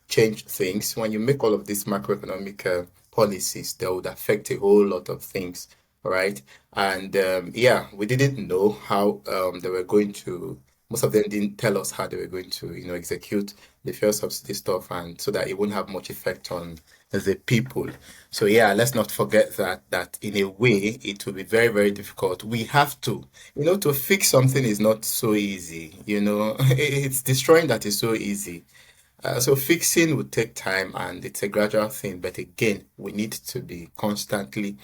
Speaker 2: change things. When you make all of these macroeconomic policies, they would affect a whole lot of things, right? And yeah, we didn't know how they were going to, most of them didn't tell us how they were going to, execute the fuel subsidy stuff, and so that it wouldn't have much effect on the people. So yeah, let's not forget that in a way it will be very, very difficult. We have to fix something is not so easy. It's destroying that is so easy. So fixing would take time and it's a gradual thing. But again, we need to be constantly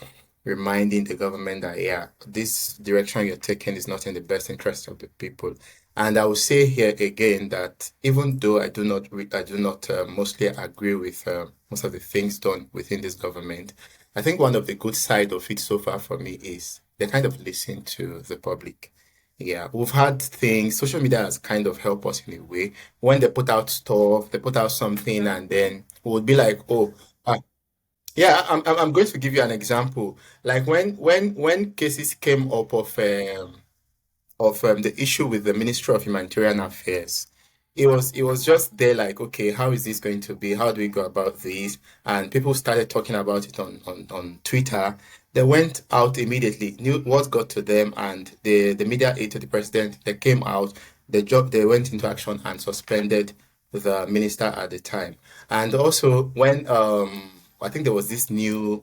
Speaker 2: reminding the government that, yeah, this direction you're taking is not in the best interest of the people. And I will say here again that even though I do not mostly agree with most of the things done within this government, I think one of the good side of it so far for me is they kind of listen to the public. Yeah, we've had things, social media has kind of helped us in a way. When they put out stuff, they put out something, and then we would be like, oh, yeah, I'm going to give you an example. Like when cases came up of the issue with the Ministry of Humanitarian Affairs. It was just there like, okay, how is this going to be? How do we go about this? And people started talking about it on Twitter. They went out immediately, knew what got to them, and the media aide to the president, they came out, they went into action and suspended the minister at the time. And also when I think there was this new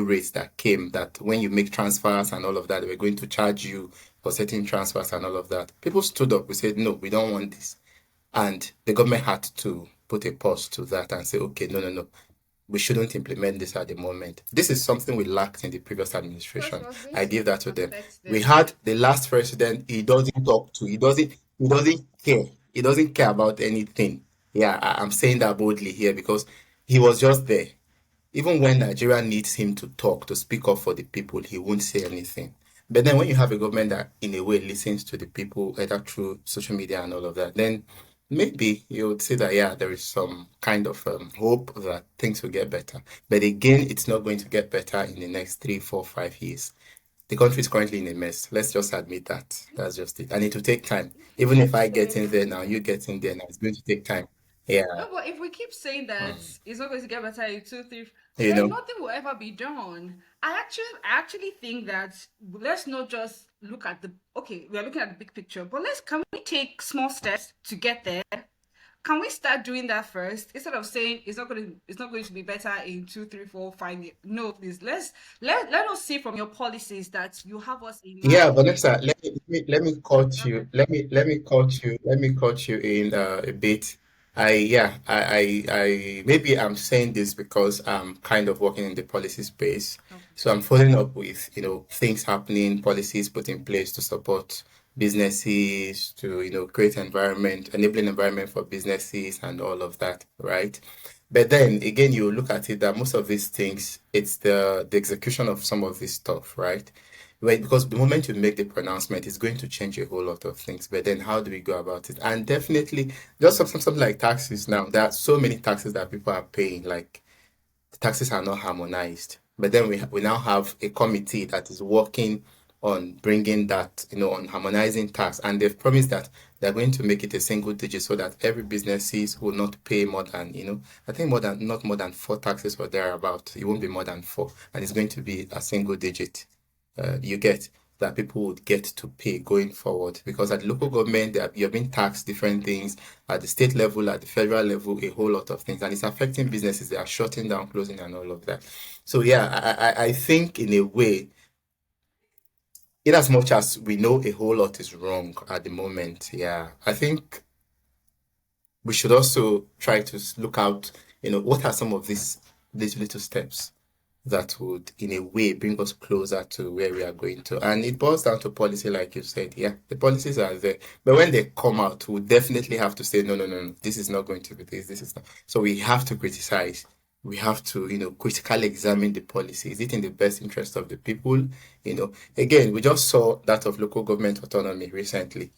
Speaker 2: rate that came that when you make transfers and all of that, they were going to charge you for certain transfers and all of that. People stood up. We said, no, we don't want this. And the government had to put a pause to that and say, okay, no, no, no, we shouldn't implement this at the moment. This is something we lacked in the previous
Speaker 1: Because it
Speaker 2: administration.
Speaker 1: was going
Speaker 2: I
Speaker 1: to
Speaker 2: give that to them.
Speaker 1: affect
Speaker 2: We
Speaker 1: them.
Speaker 2: had the last president, he doesn't care. He doesn't care about anything. Yeah, I'm saying that boldly here because he was just there. Even when Nigeria needs him to talk, to speak up for the people, he won't say anything. But then when you have a government that, in a way, listens to the people, either through social media and all of that, then maybe you would say that, yeah, there is some kind of hope that things will get better. But again, it's not going to get better in the next 3, 4, 5 years. The country is currently in a mess. Let's just admit that. That's just it. And it will take time.
Speaker 1: We
Speaker 2: Even if
Speaker 1: keep
Speaker 2: I get in there
Speaker 1: saying
Speaker 2: now, you get in there now, it's going to take time. Yeah.
Speaker 1: no, but if we keep saying that
Speaker 2: Mm.
Speaker 1: it's not going to get better in 2, 3,
Speaker 2: You
Speaker 1: then
Speaker 2: know?
Speaker 1: nothing will ever be done. I actually think that let's not just look at the okay, we're looking at the big picture, but can we take small steps to get there? Can we start doing that first instead of saying it's not going to be better in 2, 3, 4, 5 years? No, please let us see from your policies that you have us in
Speaker 2: Yeah,
Speaker 1: mind.
Speaker 2: Vanessa, let me cut
Speaker 1: Okay.
Speaker 2: you. Let me cut you in a bit. Maybe I'm saying this because I'm kind of working in the policy space.
Speaker 1: Okay.
Speaker 2: So I'm following up with, things happening, policies put in place to support businesses, to, create enabling environment for businesses and all of that, right? But then again, you look at it that most of these things, it's the execution of some of this stuff, right? Right, because the moment you make the pronouncement, it's going to change a whole lot of things. But then, how do we go about it? And definitely, just something like taxes now. There are so many taxes that people are paying. Like the taxes are not harmonized. But then we now have a committee that is working on bringing that, on harmonizing tax, and they've promised that They're going to make it a single digit so that every businesses will not pay more than, I think more than not more than four taxes or thereabout. It won't be more than four, and it's going to be a single digit. You get that people would get to pay going forward because at the local government you're being taxed different things at the state level, at the federal level, a whole lot of things, and it's affecting businesses. They are shutting down, closing, and all of that. So yeah, I think in a way, in as much as we know a whole lot is wrong at the moment, yeah, I think we should also try to look out, what are some of these little steps that would, in a way, bring us closer to where we are going to. And it boils down to policy, like you said. Yeah, the policies are there. But when they come out, we definitely have to say, no, no, no, no, this is not going to be this is not. So we have to criticize. We have to, critically examine the policy. Is it in the best interest of the people? Again, we just saw that of local government autonomy recently.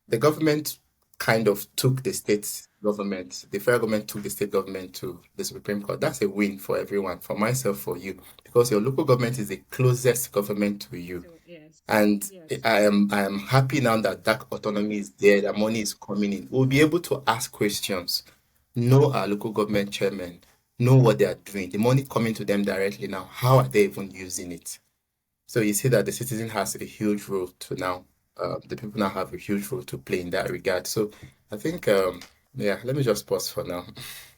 Speaker 2: The government kind of took the state government, the federal government took the state government to the Supreme Court. That's a win for everyone, for myself, for you, because your local government is the closest government to you.
Speaker 1: So yes,
Speaker 2: And
Speaker 1: yes.
Speaker 2: I am happy now that that autonomy is there, that money is coming in. We'll be able to ask questions, know our local government chairman, know what they are doing, the money coming to them directly now. How are they even using it? So you see that the citizen has a huge role to now. The people now have a huge role to play in that regard. So I think, yeah, let me just pause for now.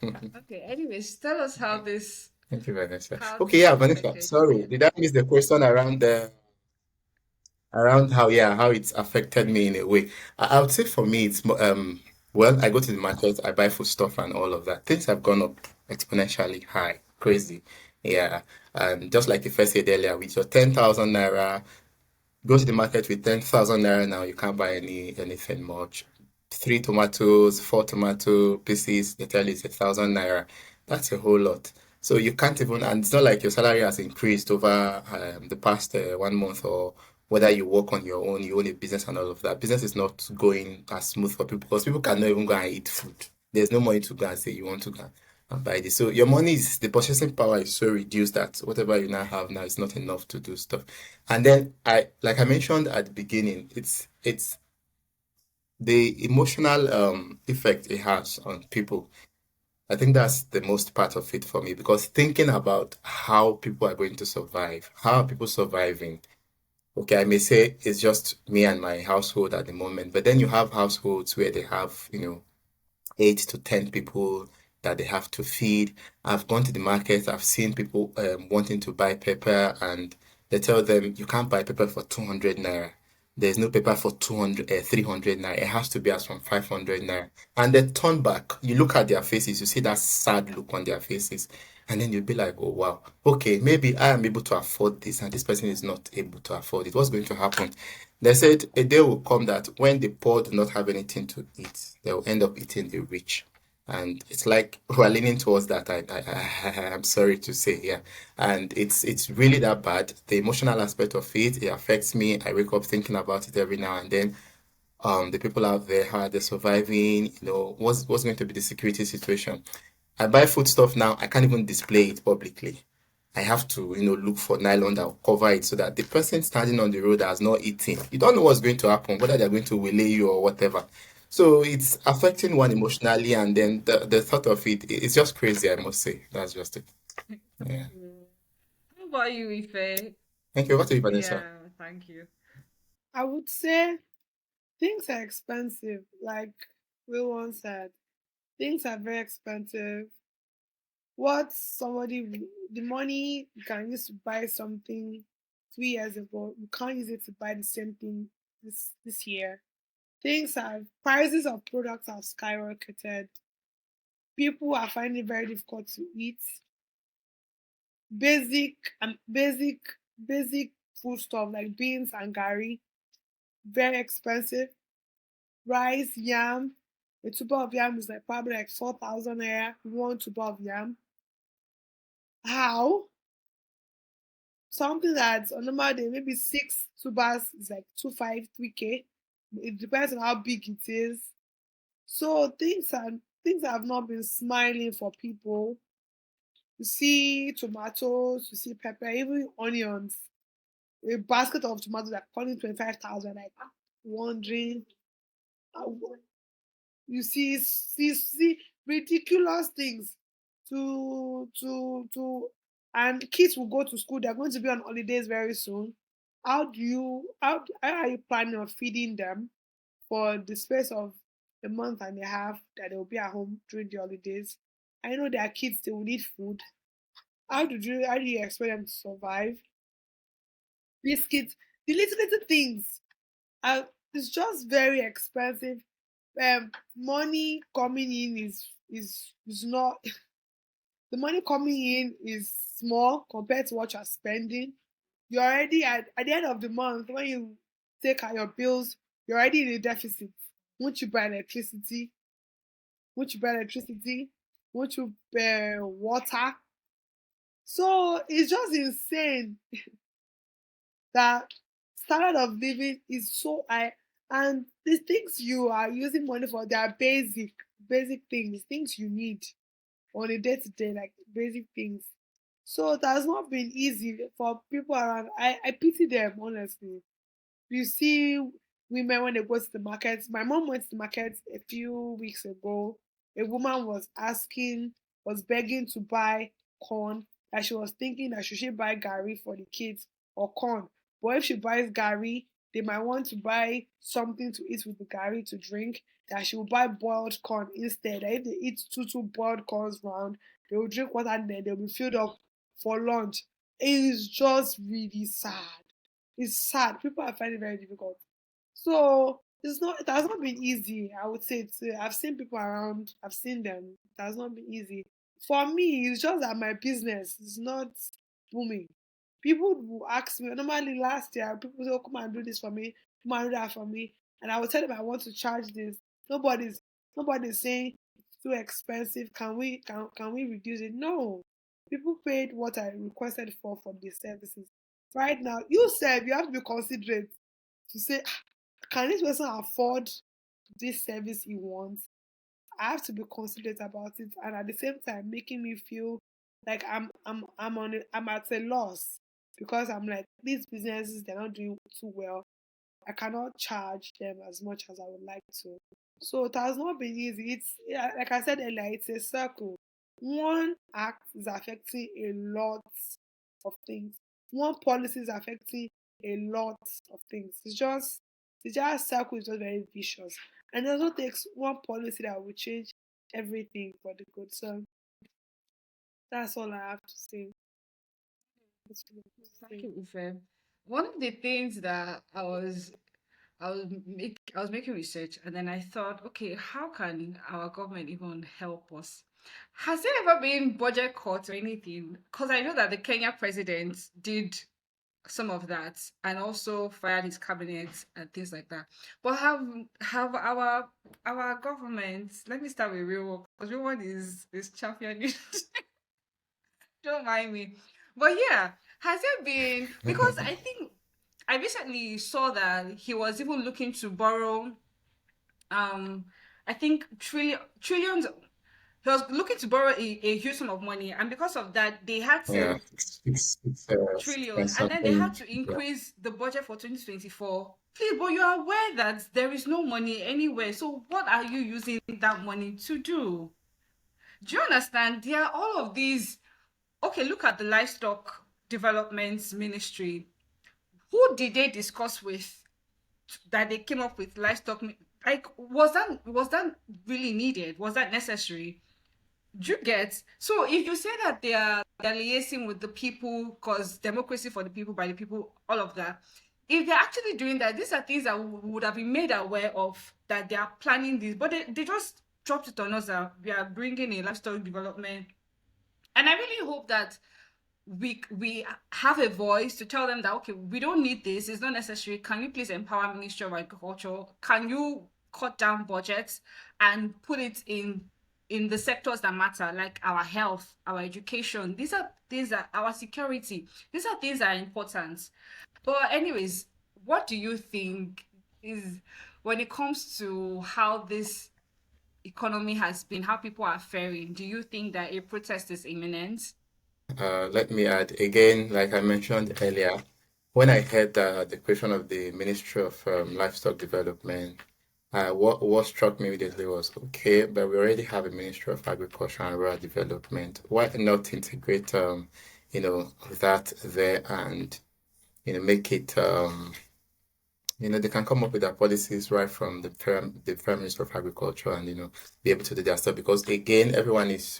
Speaker 1: Okay. Anyways, tell us
Speaker 2: Thank you, Vanessa.
Speaker 1: how
Speaker 2: Okay,
Speaker 1: this
Speaker 2: yeah,
Speaker 1: has
Speaker 2: Vanessa.
Speaker 1: affected you.
Speaker 2: Sorry,
Speaker 1: Yeah.
Speaker 2: did I miss the question around how, yeah, how it's affected me in a way? I would say for me it's well, I go to the market, I buy food stuff and all of that. Things have gone up exponentially high, crazy. Yeah. And just like you first said earlier, with your 10,000 naira, go to the market with 10,000 naira now, you can't buy anything much. Three tomatoes, four tomato pieces, they tell you it's 1,000 naira. That's a whole lot. So you can't even, and it's not like your salary has increased over the past 1 month, or whether you work on your own, you own a business and all of that. Business is not going as smooth for people because people cannot even go and eat food. There's no money to go and say you want to go and buy this. So your money is, the purchasing power is so reduced that whatever you now have now is not enough to do stuff. And then like I mentioned at the beginning, it's the emotional effect it has on people. I think that's the most part of it for me because thinking about how people are going to survive, how are people surviving? Okay, I may say it's just me and my household at the moment, but then you have households where they have, 8 to 10 people that they have to feed. I've gone to the market, I've seen people wanting to buy pepper, and they tell them you can't buy pepper for 200 naira. There's no paper for 200, 300 naira. It has to be as from 500 naira. And they turn back. You look at their faces, you see that sad look on their faces. And then you'll be like, oh, wow, okay, maybe I am able to afford this, and this person is not able to afford it. What's going to happen? They said a day will come that when the poor do not have anything to eat, they will end up eating the rich. And it's like we're leaning towards that. I'm sorry to say, yeah. And it's really that bad. The emotional aspect of it affects me. I wake up thinking about it every now and then. The people out there, how are they surviving? What's going to be the security situation? I buy food stuff now, I can't even display it publicly. I have to, look for nylon that will cover it so that the person standing on the road that has not eaten, you don't know what's going to happen, whether they're going to waylay you or whatever. So it's affecting one emotionally, and then the thought of it's just crazy, I must say. That's just it. Yeah.
Speaker 1: Mm. How about you, Ife?
Speaker 2: Thank you. What to you, Vanessa?
Speaker 1: Yeah, thank you.
Speaker 3: I would say things are expensive. Like Will once said, things are very expensive. What the money you can use to buy something 3 years ago, you can't use it to buy the same thing this year. Things have prices of products have skyrocketed. People are finding it very difficult to eat. Basic and basic food stuff like beans and gari, very expensive. Rice, yam. A tuber of yam is like probably like 4,000 naira. One tuber of yam. How? Something that's on normal day, maybe six tubers is like 2.5, 3K. It depends on how big it is. So things have not been smiling for people. You see tomatoes, you see pepper, even onions. A basket of tomatoes are calling 25,000, like wondering. uh, you see ridiculous things to and kids will go to school. They're going to be on holidays very soon. How are you planning on feeding them for the space of a month and a half that they'll be at home during the holidays? I know there are kids, they will need food. How do you expect them to survive? Biscuits, the little things are, it's just very expensive. Money coming in is not the money coming in is small compared to what you're spending. You're already at the end of the month when you take out your bills, you're already in a deficit. Won't you buy electricity? Won't you buy electricity? Won't you water? So it's just insane that standard of living is so high, and the things you are using money for, they are basic things you need on a day to day, like basic things. So it has not been easy for people around. I pity them, honestly. You see women when they go to the market. My mom went to the market a few weeks ago. A woman was begging to buy corn. That she was thinking that she should buy gari for the kids or corn. But if she buys gari, they might want to buy something to eat with the gari to drink. That she will buy boiled corn instead. That if they eat two boiled corns round, they will drink water and then they'll be filled up for lunch. It is just really sad. It's sad. People are finding it very difficult. So it has not been easy. I would say I've seen people around, I've seen them. It has not been easy. For me, it's just that my business is not booming. People will ask me, normally last year, people say, oh, come and do this for me, come and do that for me. And I will tell them I want to charge this. Nobody's nobody's saying it's too expensive. Can we reduce it? No. People paid what I requested for these services. Right now, you said you have to be considerate to say, "Ah, can this person afford this service he wants?" I have to be considerate about it, and at the same time, making me feel like I'm at a loss because I'm like, these businesses, they're not doing too well. I cannot charge them as much as I would like to. So it has not been easy. It's, yeah, like I said earlier, it's a circle. One act is affecting a lot of things. One policy is affecting a lot of things. It's just circle is just very vicious. And it also takes one policy that will change everything for the good. So that's all I have to say. That's all I have to
Speaker 1: Thank
Speaker 3: say.
Speaker 1: you, Ife. One of the things that I was making research and then I thought, okay, how can our government even help us? Has there ever been budget cuts or anything? Because I know that the Kenya president did some of that and also fired his cabinet and things like that. But have our government, let me start with real work because real one is championing. Don't mind me. But yeah, has there been, because I think I recently saw that he was even looking to borrow um I think trillions, he was looking to borrow a huge sum of money, and because of that they had
Speaker 2: Yeah,
Speaker 1: to
Speaker 2: it's
Speaker 1: trillion, and then they had
Speaker 2: something.
Speaker 1: to
Speaker 2: Yeah.
Speaker 1: increase the budget for 2024. Please, but you are aware that there is no money anywhere. So what are you using that money to do? Do you understand? There are all of these. Okay, look at the livestock development ministry. Who did they discuss with that they came up with livestock? Like, was that really needed? Was that necessary? Do you get? So if you say that they're liaising with the people, because democracy for the people, by the people, all of that. If they're actually doing that, these are things that we would have been made aware of, that they are planning this, but they just dropped it on us that we are bringing a livestock development. And I really hope that we have a voice to tell them that, okay, we don't need this, it's not necessary. Can you please empower Ministry of Agriculture? Can you cut down budgets and put it in the sectors that matter, like our health, our education? These are things that, our security, these are things that are important. But anyways, what do you think is, when it comes to how this economy has been, how people are faring, do you think that a protest is imminent?
Speaker 2: Let me add again, like I mentioned earlier, when I heard the question of the Ministry of Livestock Development, What struck me immediately was, okay, but we already have a Ministry of Agriculture and Rural Development. Why not integrate that there and make it they can come up with their policies right from the Prime Minister of Agriculture and, be able to do their stuff. Because again,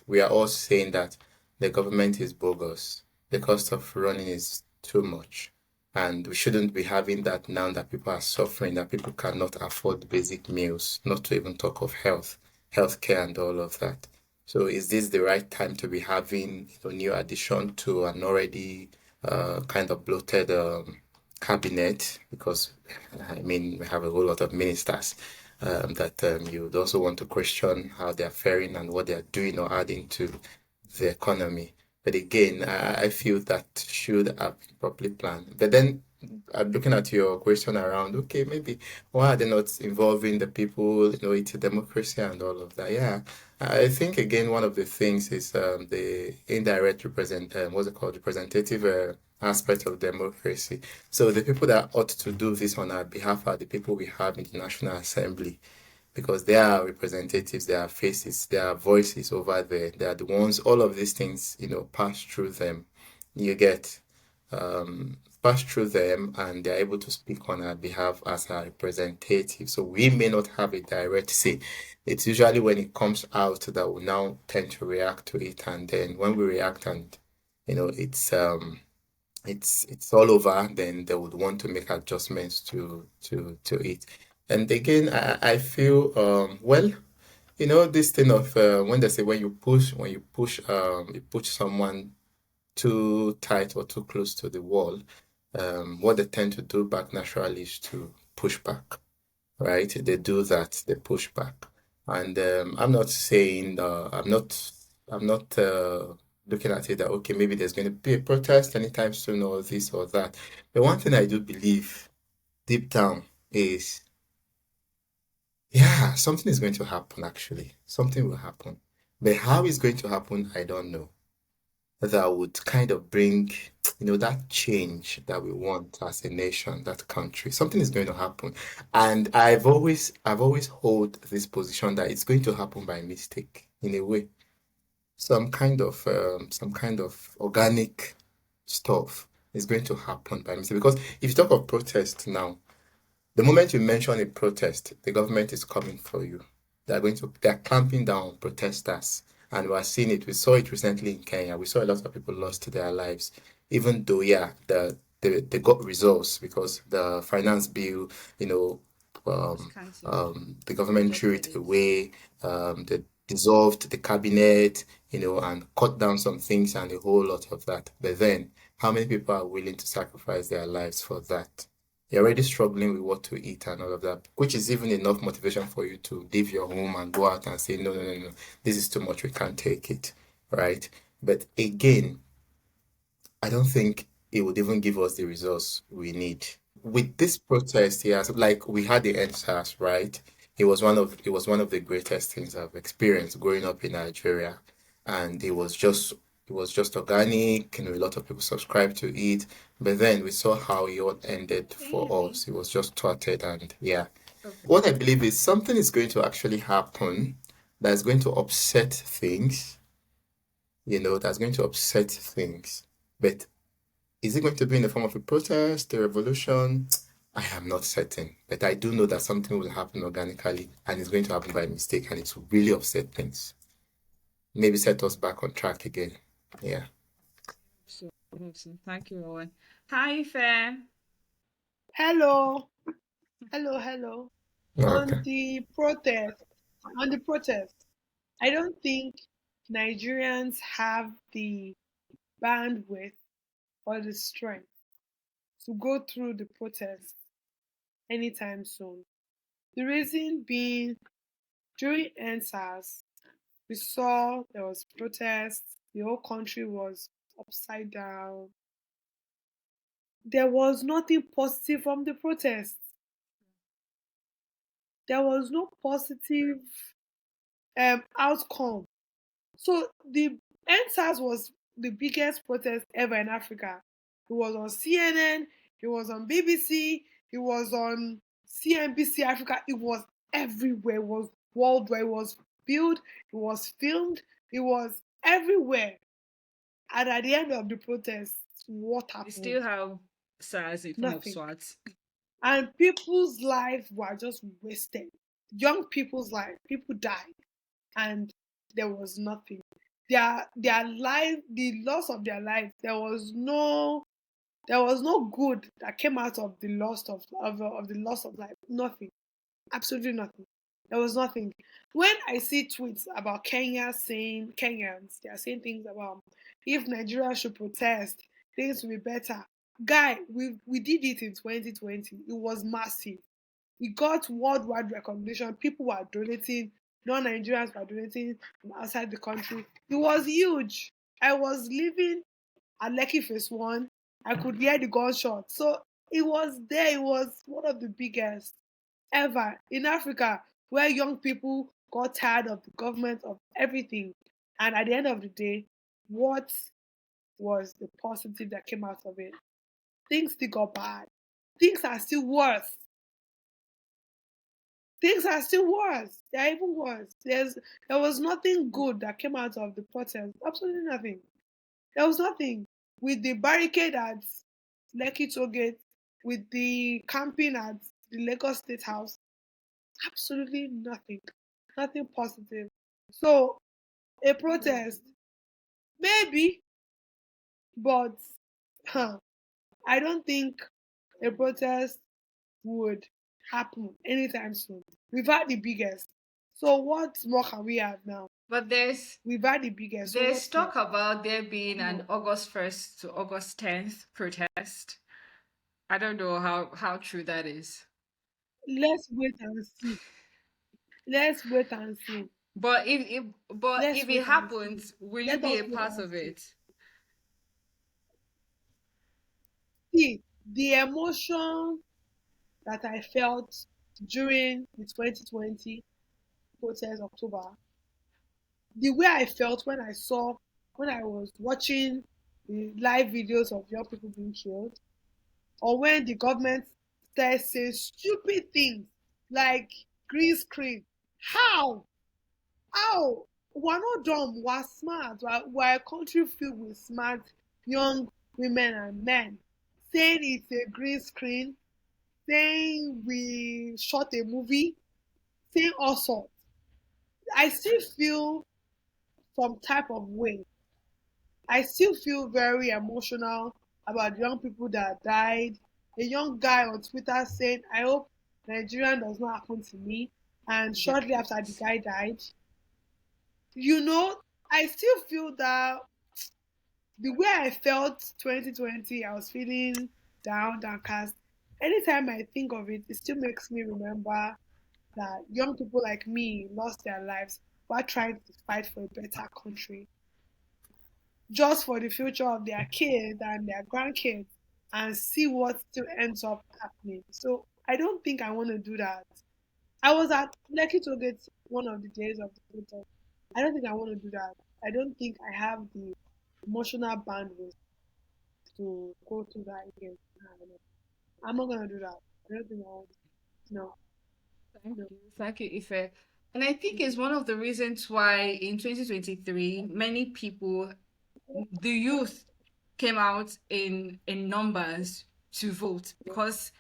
Speaker 2: we are all saying that the government is bogus. The cost of running is too much. And we shouldn't be having that now that people are suffering, that people cannot afford basic meals, not to even talk of healthcare and all of that. So is this the right time to be having new addition to an already kind of bloated cabinet? Because I mean, we have a whole lot of ministers that you would also want to question how they're faring and what they're doing or adding to the economy. But again, I feel that should have been properly planned. But then I'm looking at your question around, okay, maybe why are they not involving the people? It's a democracy and all of that. Yeah, I think again one of the things is the indirect what's it called, representative aspect of democracy. So the people that ought to do this on our behalf are the people we have in the National Assembly because they are representatives, they are faces, they are voices over there. They are the ones, all of these things, pass through them. You get pass through them and they're able to speak on our behalf as our representative. So we may not have a direct say. It's usually when it comes out that we now tend to react to it. And then when we react and it's all over, then they would want to make adjustments to it. And again, I feel well, this thing of when they say when you push someone too tight or too close to the wall, what they tend to do back naturally is to push back, right? They do that, they push back. And I'm not saying, I'm not looking at it that, okay, maybe there's going to be a protest anytime soon or this or that. The one thing I do believe deep down is, yeah, something is going to happen actually. Something will happen. But how it's going to happen, I don't know. That would kind of bring, that change that we want as a nation, that country. Something is going to happen. And I've always hold this position that it's going to happen by mistake in a way. Some kind of organic stuff is going to happen by mistake. Because if you talk of protest now, the moment you mention a protest, the government is coming for you. They're clamping down on protesters. And we're seeing it. We saw it recently in Kenya. We saw a lot of people lost their lives. Even though, yeah, they got results because the finance bill, you know,
Speaker 1: was cancelled,
Speaker 2: the government threw
Speaker 1: rejected
Speaker 2: it
Speaker 1: it.
Speaker 2: away. They dissolved the cabinet, and cut down some things and a whole lot of that. But then, how many people are willing to sacrifice their lives for that? You're already struggling with what to eat and all of that, which is even enough motivation for you to leave your home and go out and say, no, no, no, no, this is too much, we can't take it, right? But again, I don't think it would even give us the results we need. With this protest, yes, like we had the NSAS, right? It was one of the greatest things I've experienced growing up in Nigeria. And it was just organic, a lot of people subscribed to it. But then we saw how it all ended
Speaker 1: Can you hear
Speaker 2: for
Speaker 1: me?
Speaker 2: us. It was just thwarted and yeah.
Speaker 1: Okay.
Speaker 2: What I believe is something is going to actually happen that's going to upset things, that's going to upset things. But is it going to be in the form of a protest, a revolution? I am not certain, but I do know that something will happen organically and it's going to happen by mistake and it will really upset things. Maybe set us back on track again. Yeah.
Speaker 1: So, thank you, Owen. Hi, Fair.
Speaker 3: Hello, hello, hello. On
Speaker 2: Okay.
Speaker 3: the protest, on the protest, I don't think Nigerians have the bandwidth or the strength to go through the protest anytime soon. The reason being, during NSAS, we saw there was protests, the whole country was upside down. There was nothing positive from the protests. There was no positive outcome. So the NSAS was the biggest protest ever in Africa. It was on CNN, it was on BBC, it was on CNBC Africa, it was everywhere. It was worldwide. It was viewed. It was filmed. It was everywhere. And at the end of the protest, what
Speaker 1: We still
Speaker 3: happened?
Speaker 1: have SARS in form of
Speaker 3: Nothing.
Speaker 1: SWAT.
Speaker 3: And people's lives were just wasted. Young people's life, people died, and there was nothing. Their life, the loss of their life, there was no good that came out of the loss of life. Nothing, absolutely nothing. There was nothing. When I see tweets about Kenyans, they are saying things about if Nigeria should protest, things will be better. Guy, we did it in 2020. It was massive. It got worldwide recognition. People were donating. Non-Nigerians were donating from outside the country. It was huge. I was living at Lekki Phase 1. I could hear the gunshot. So it was there. It was one of the biggest ever in Africa, where young people got tired of the government, of everything. And at the end of the day, what was the positive that came out of it? Things still got bad. Things are still worse. Things are still worse. They're even worse. There was nothing good that came out of the protest. Absolutely nothing. There was nothing. With the barricade at Lekki Tollgate, with the camping at the Lagos State House, absolutely nothing. Nothing positive. So a protest, maybe, but huh, I don't think a protest would happen anytime soon. We've had the biggest. So what more can we have now?
Speaker 1: But
Speaker 3: We've had the biggest. So
Speaker 1: there's
Speaker 3: what more?
Speaker 1: talk about there being
Speaker 3: Come
Speaker 1: an
Speaker 3: on.
Speaker 1: August 1st to August 10th protest. I don't know how true that is.
Speaker 3: Let's wait and see. Let's wait and see.
Speaker 1: But if
Speaker 3: Let's
Speaker 1: it
Speaker 3: wait and see.
Speaker 1: happens, will you
Speaker 3: Let
Speaker 1: be
Speaker 3: us
Speaker 1: a
Speaker 3: wait
Speaker 1: part
Speaker 3: and
Speaker 1: of
Speaker 3: see.
Speaker 1: it?
Speaker 3: See, the emotion that I felt during the 2020 protest October, the way I felt when I was watching the live videos of young people being killed, or when the government started saying stupid things like green screen. How? How? We're not dumb, we're smart. We're a country filled with smart young women and men. Saying it's a green screen, saying we shot a movie, saying all sorts. I still feel some type of way. I still feel very emotional about young people that died. A young guy on Twitter saying, I hope Nigerian does not happen to me. And shortly after the
Speaker 1: Yes.
Speaker 3: guy died, you know, I still feel that the way I felt 2020, I was feeling down, downcast. Anytime I think of it, it still makes me remember that young people like me lost their lives while trying to fight for a better country, just for the future of their kids and their grandkids, and see what still ends up happening. So I don't think I want to do that. I was at Lekki to get one of the days of the protest. I don't think I want to do that. I don't think I have the emotional bandwidth to go through that again. I don't know. I'm not gonna do that. I don't think I want. No,
Speaker 1: Thank
Speaker 3: no.
Speaker 1: you. Thank you, Ife. And I think it's one of the reasons why in 2023, many people, the youth, came out in numbers to vote because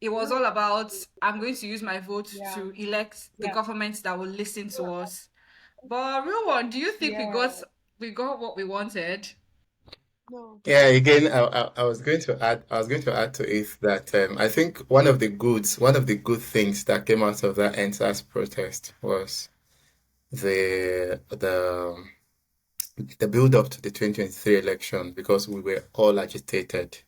Speaker 1: it was all about I'm going to use my vote
Speaker 3: Yeah,
Speaker 1: to elect the
Speaker 3: yeah,
Speaker 1: government that will listen to us. But real one, do you think we got
Speaker 3: yeah.
Speaker 1: we got what we wanted?
Speaker 3: No,
Speaker 2: Yeah, again, I was going to add to it that I think one of the good things that came out of that NSAS protest was the the build up to the 2023 election because we were all agitated.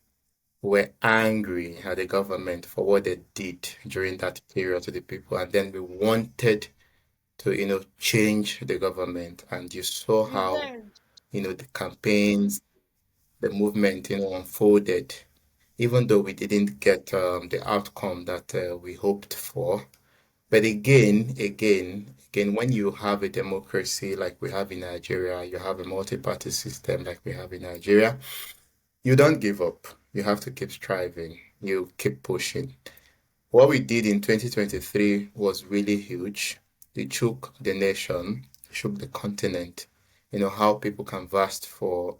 Speaker 2: We were angry at the government for what they did during that period to the people, and then we wanted to, change the government. And you saw how,
Speaker 3: revenge.
Speaker 2: the campaigns, the movement, unfolded, even though we didn't get the outcome that we hoped for. But again, when you have a democracy like we have in Nigeria, you have a multi-party system like we have in Nigeria, you don't give up. You have to keep striving. You keep pushing. What we did in 2023 was really huge. It shook the nation, shook the continent. How people canvassed for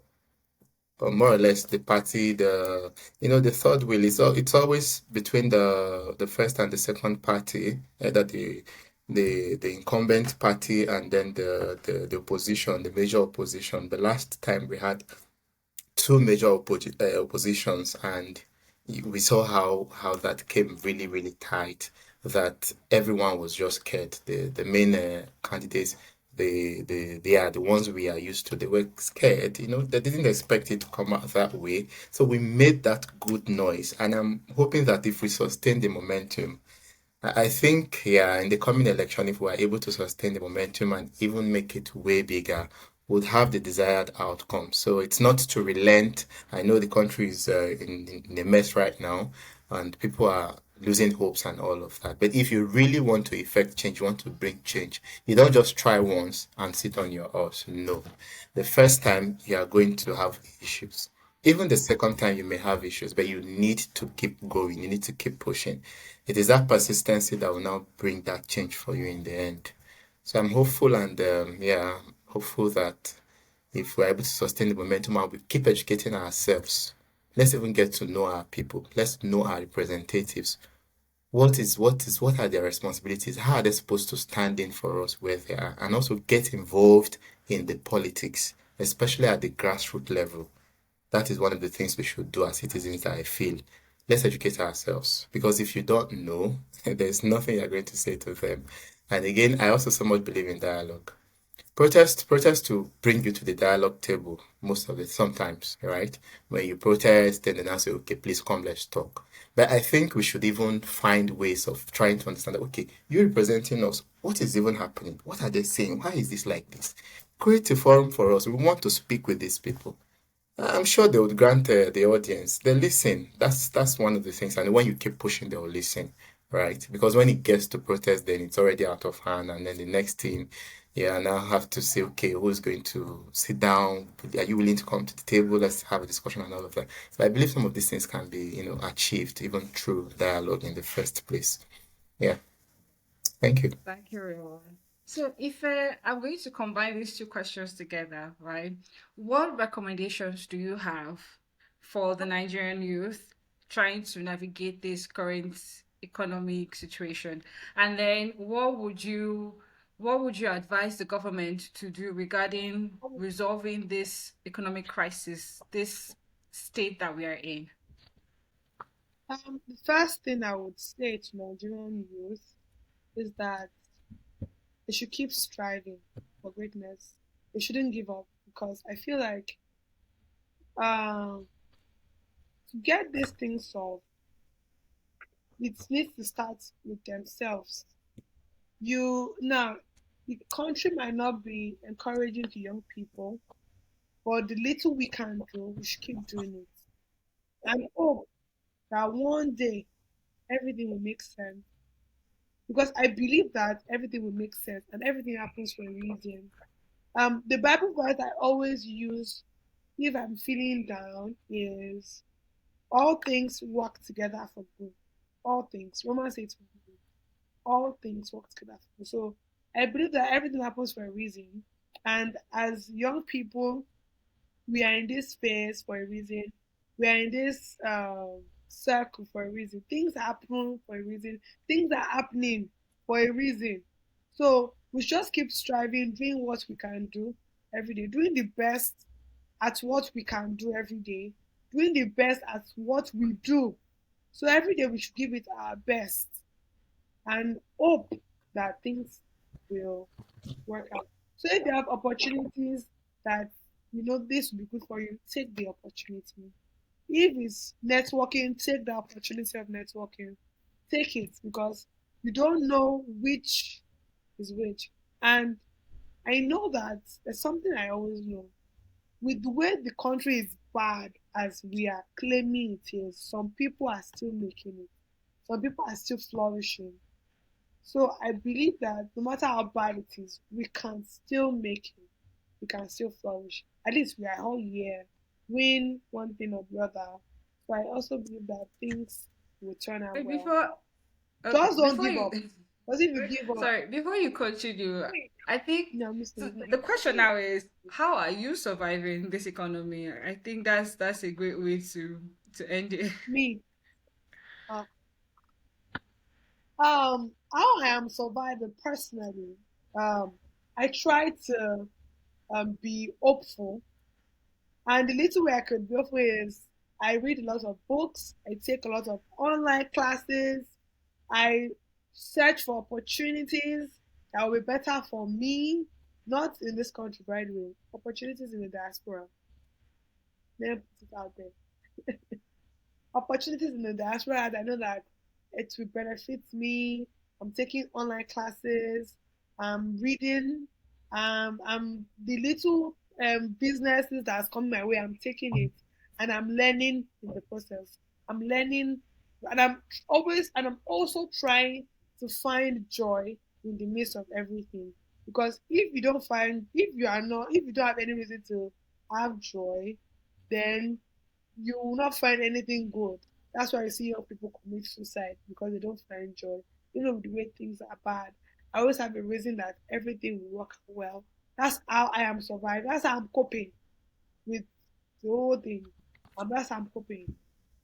Speaker 2: more or less the party, the third wheel. It's always between the first and the second party, either the incumbent party and then the opposition, the major opposition. The last time we had two major oppositions, and we saw how that came really really tight. That everyone was just scared. The main candidates, they are the ones we are used to. They were scared. They didn't expect it to come out that way. So we made that good noise, and I'm hoping that if we sustain the momentum, I think, yeah, in the coming election, if we are able to sustain the momentum and even make it way bigger, would have the desired outcome. So it's not to relent. I know the country is in a mess right now, and people are losing hopes and all of that. But if you really want to effect change, you want to bring change, you don't just try once and sit on your horse. No. The first time you are going to have issues. Even the second time you may have issues, but you need to keep going. You need to keep pushing. It is that persistency that will now bring that change for you in the end. So I'm hopeful and yeah, hopeful that if we're able to sustain the momentum and we keep educating ourselves, let's even get to know our people. Let's know our representatives. What are their responsibilities? How are they supposed to stand in for us where they are? And also get involved in the politics, especially at the grassroots level. That is one of the things we should do as citizens that I feel. Let's educate ourselves because if you don't know, there's nothing you're going to say to them. And again, I also somewhat believe in dialogue. Protest to bring you to the dialogue table most of it, sometimes, right? When you protest, then they now say, okay, please come, let's talk. But I think we should even find ways of trying to understand that, okay, you're representing us. What is even happening? What are they saying? Why is this like this? Create a forum for us. We want to speak with these people. I'm sure they would grant the audience. They listen. That's one of the things. And when you keep pushing, they will listen, right? Because when it gets to protest, then it's already out of hand. And then the next thing, yeah, now have to say, okay, who's going to sit down? Are you willing to come to the table? Let's have a discussion and all of that. So I believe some of these things can be, achieved even through dialogue in the first place. Yeah. Thank you.
Speaker 1: Thank you, everyone. So, if I'm going to combine these two questions together, right? What recommendations do you have for the Nigerian youth trying to navigate this current economic situation? And then, what would you advise the government to do regarding resolving this economic crisis, this state that we are in?
Speaker 3: The first thing I would say to Nigerian youth is that they should keep striving for greatness. They shouldn't give up because I feel like um, to get this thing solved, it needs to start with themselves. You now, the country might not be encouraging to young people, but the little we can do, we should keep doing it. And hope that one day everything will make sense. Because I believe that everything will make sense and everything happens for a reason. The Bible verse I always use if I'm feeling down is all things work together for good. All things. Romans 8, all things work together for good. So I believe that everything happens for a reason. And as young people, we are in this space for a reason. We are in this circle for a reason. Things happen for a reason. Things are happening for a reason. So we just keep striving, doing what we can do every day, doing the best at what we can do every day, doing the best at what we do. So every day we should give it our best and hope that things will work out. So if you have opportunities that this will be good for you, take the opportunity. If it's networking, take the opportunity of networking. Take it because you don't know which is which. And I know that there's something I always know. With the way the country is bad as we are claiming it is, some people are still making it. Some people are still flourishing. So I believe that no matter how bad it is, we can still make it. We can still flourish. At least we are all here, doing one thing or the other. So I also believe that things will turn out
Speaker 1: Wait,
Speaker 3: well.
Speaker 1: Okay,
Speaker 3: Just don't
Speaker 1: before
Speaker 3: give
Speaker 1: you,
Speaker 3: up. Because if you give up,
Speaker 1: sorry, before you continue, I think
Speaker 3: you know,
Speaker 1: so
Speaker 3: missing
Speaker 1: the question now is, how are you surviving this economy? I think that's a great way to end it.
Speaker 3: me. Uh, how I am surviving personally. I try to be hopeful, and the little way I could be hopeful is I read a lot of books. I take a lot of online classes. I search for opportunities that will be better for me, not in this country, by the way. Opportunities in the diaspora. Let me put it out there. Opportunities in the diaspora, and I know that it will benefit me. I'm taking online classes. I'm reading. I'm the little businesses that's come my way. I'm taking it, and I'm learning in the process. I'm learning, and I'm also trying to find joy in the midst of everything. Because if you don't have any reason to have joy, then you will not find anything good. That's why I see young people commit suicide because they don't find joy. Even with the way things are bad, I always have a reason that everything will work well. That's how I am surviving. That's how I'm coping with the whole thing. And that's how I'm coping.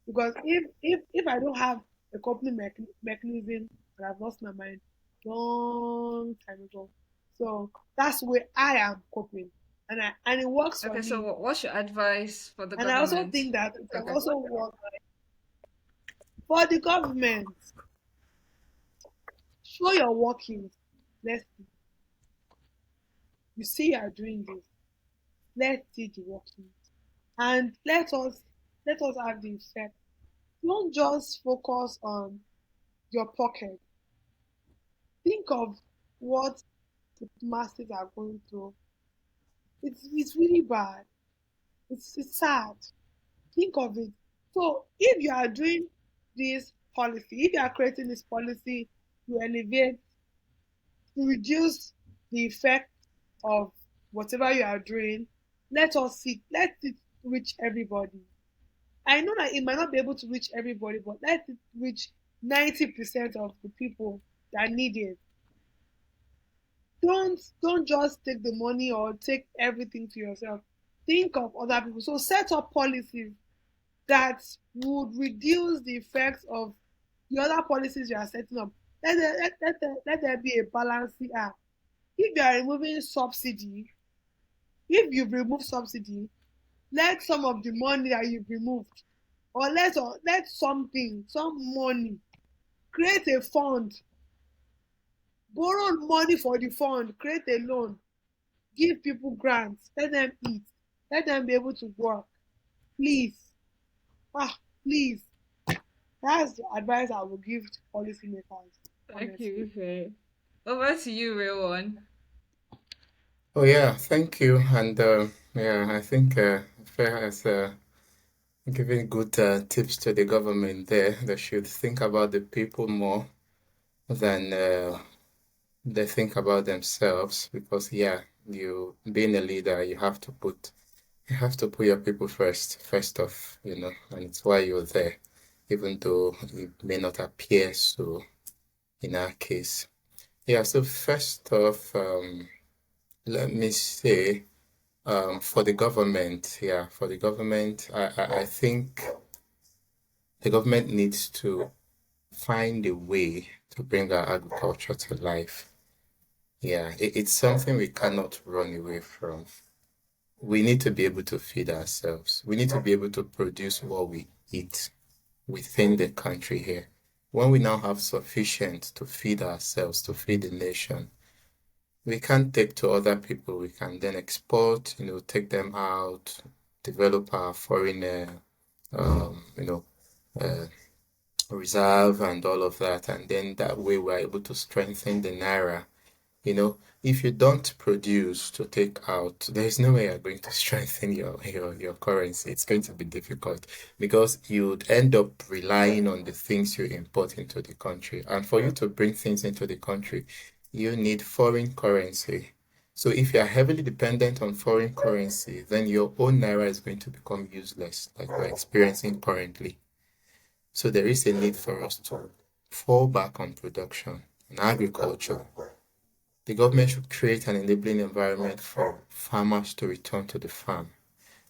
Speaker 3: Because if I don't have a coping mechanism, I've lost my mind long time ago. So that's where I am coping, and it works for
Speaker 1: Okay, so
Speaker 3: me.
Speaker 1: what's your advice for the
Speaker 3: And I also
Speaker 1: government?
Speaker 3: think that it can
Speaker 1: Okay.
Speaker 3: also work for the government. Show your workings. Let's see. You say you are doing this. Let's see the workings. And let us have the effect. Don't just focus on your pocket. Think of what the masses are going through. It's really bad. It's sad. Think of it. So if you are doing this policy, if you are creating this policy to elevate, to reduce the effect of whatever you are doing, let it reach everybody. I know that it might not be able to reach everybody, but let it reach 90% of the people that need it. Don't just take the money or take everything to yourself. Think of other people. So set up policies that would reduce the effects of the other policies you are setting up. Let there be a balance here. If you are removing subsidy, if you've removed subsidy, let some of the money that you've removed, or let some money, create a fund, borrow money for the fund, create a loan, give people grants, let them eat, let them be able to work. Please, please. That's the advice I would give to policymakers,
Speaker 1: Thank
Speaker 3: honestly.
Speaker 1: you. Okay. Over to you, real one.
Speaker 2: Oh yeah, thank you. And yeah, I think Fair has given good tips to the government there. They should think about the people more than they think about themselves because yeah, you being a leader, you have to put your people first off, and it's why you're there, even though it may not appear so in our case. Yeah, so first off, let me say, for the government, I think the government needs to find a way to bring our agriculture to life. Yeah, it's something we cannot run away from. We need to be able to feed ourselves. We need to be able to produce what we eat within the country here. When we now have sufficient to feed ourselves, to feed the nation, we can't take to other people. We can then export, take them out, develop our foreign, uh, reserve and all of that. And then that way we're able to strengthen the naira. If you don't produce to take out, there's no way you're going to strengthen your currency. It's going to be difficult because you'd end up relying on the things you import into the country. And for you to bring things into the country, you need foreign currency. So if you're heavily dependent on foreign currency, then your own naira is going to become useless, like we're experiencing currently. So there is a need for us to fall back on production and agriculture. The government should create an enabling environment for farmers to return to the farm.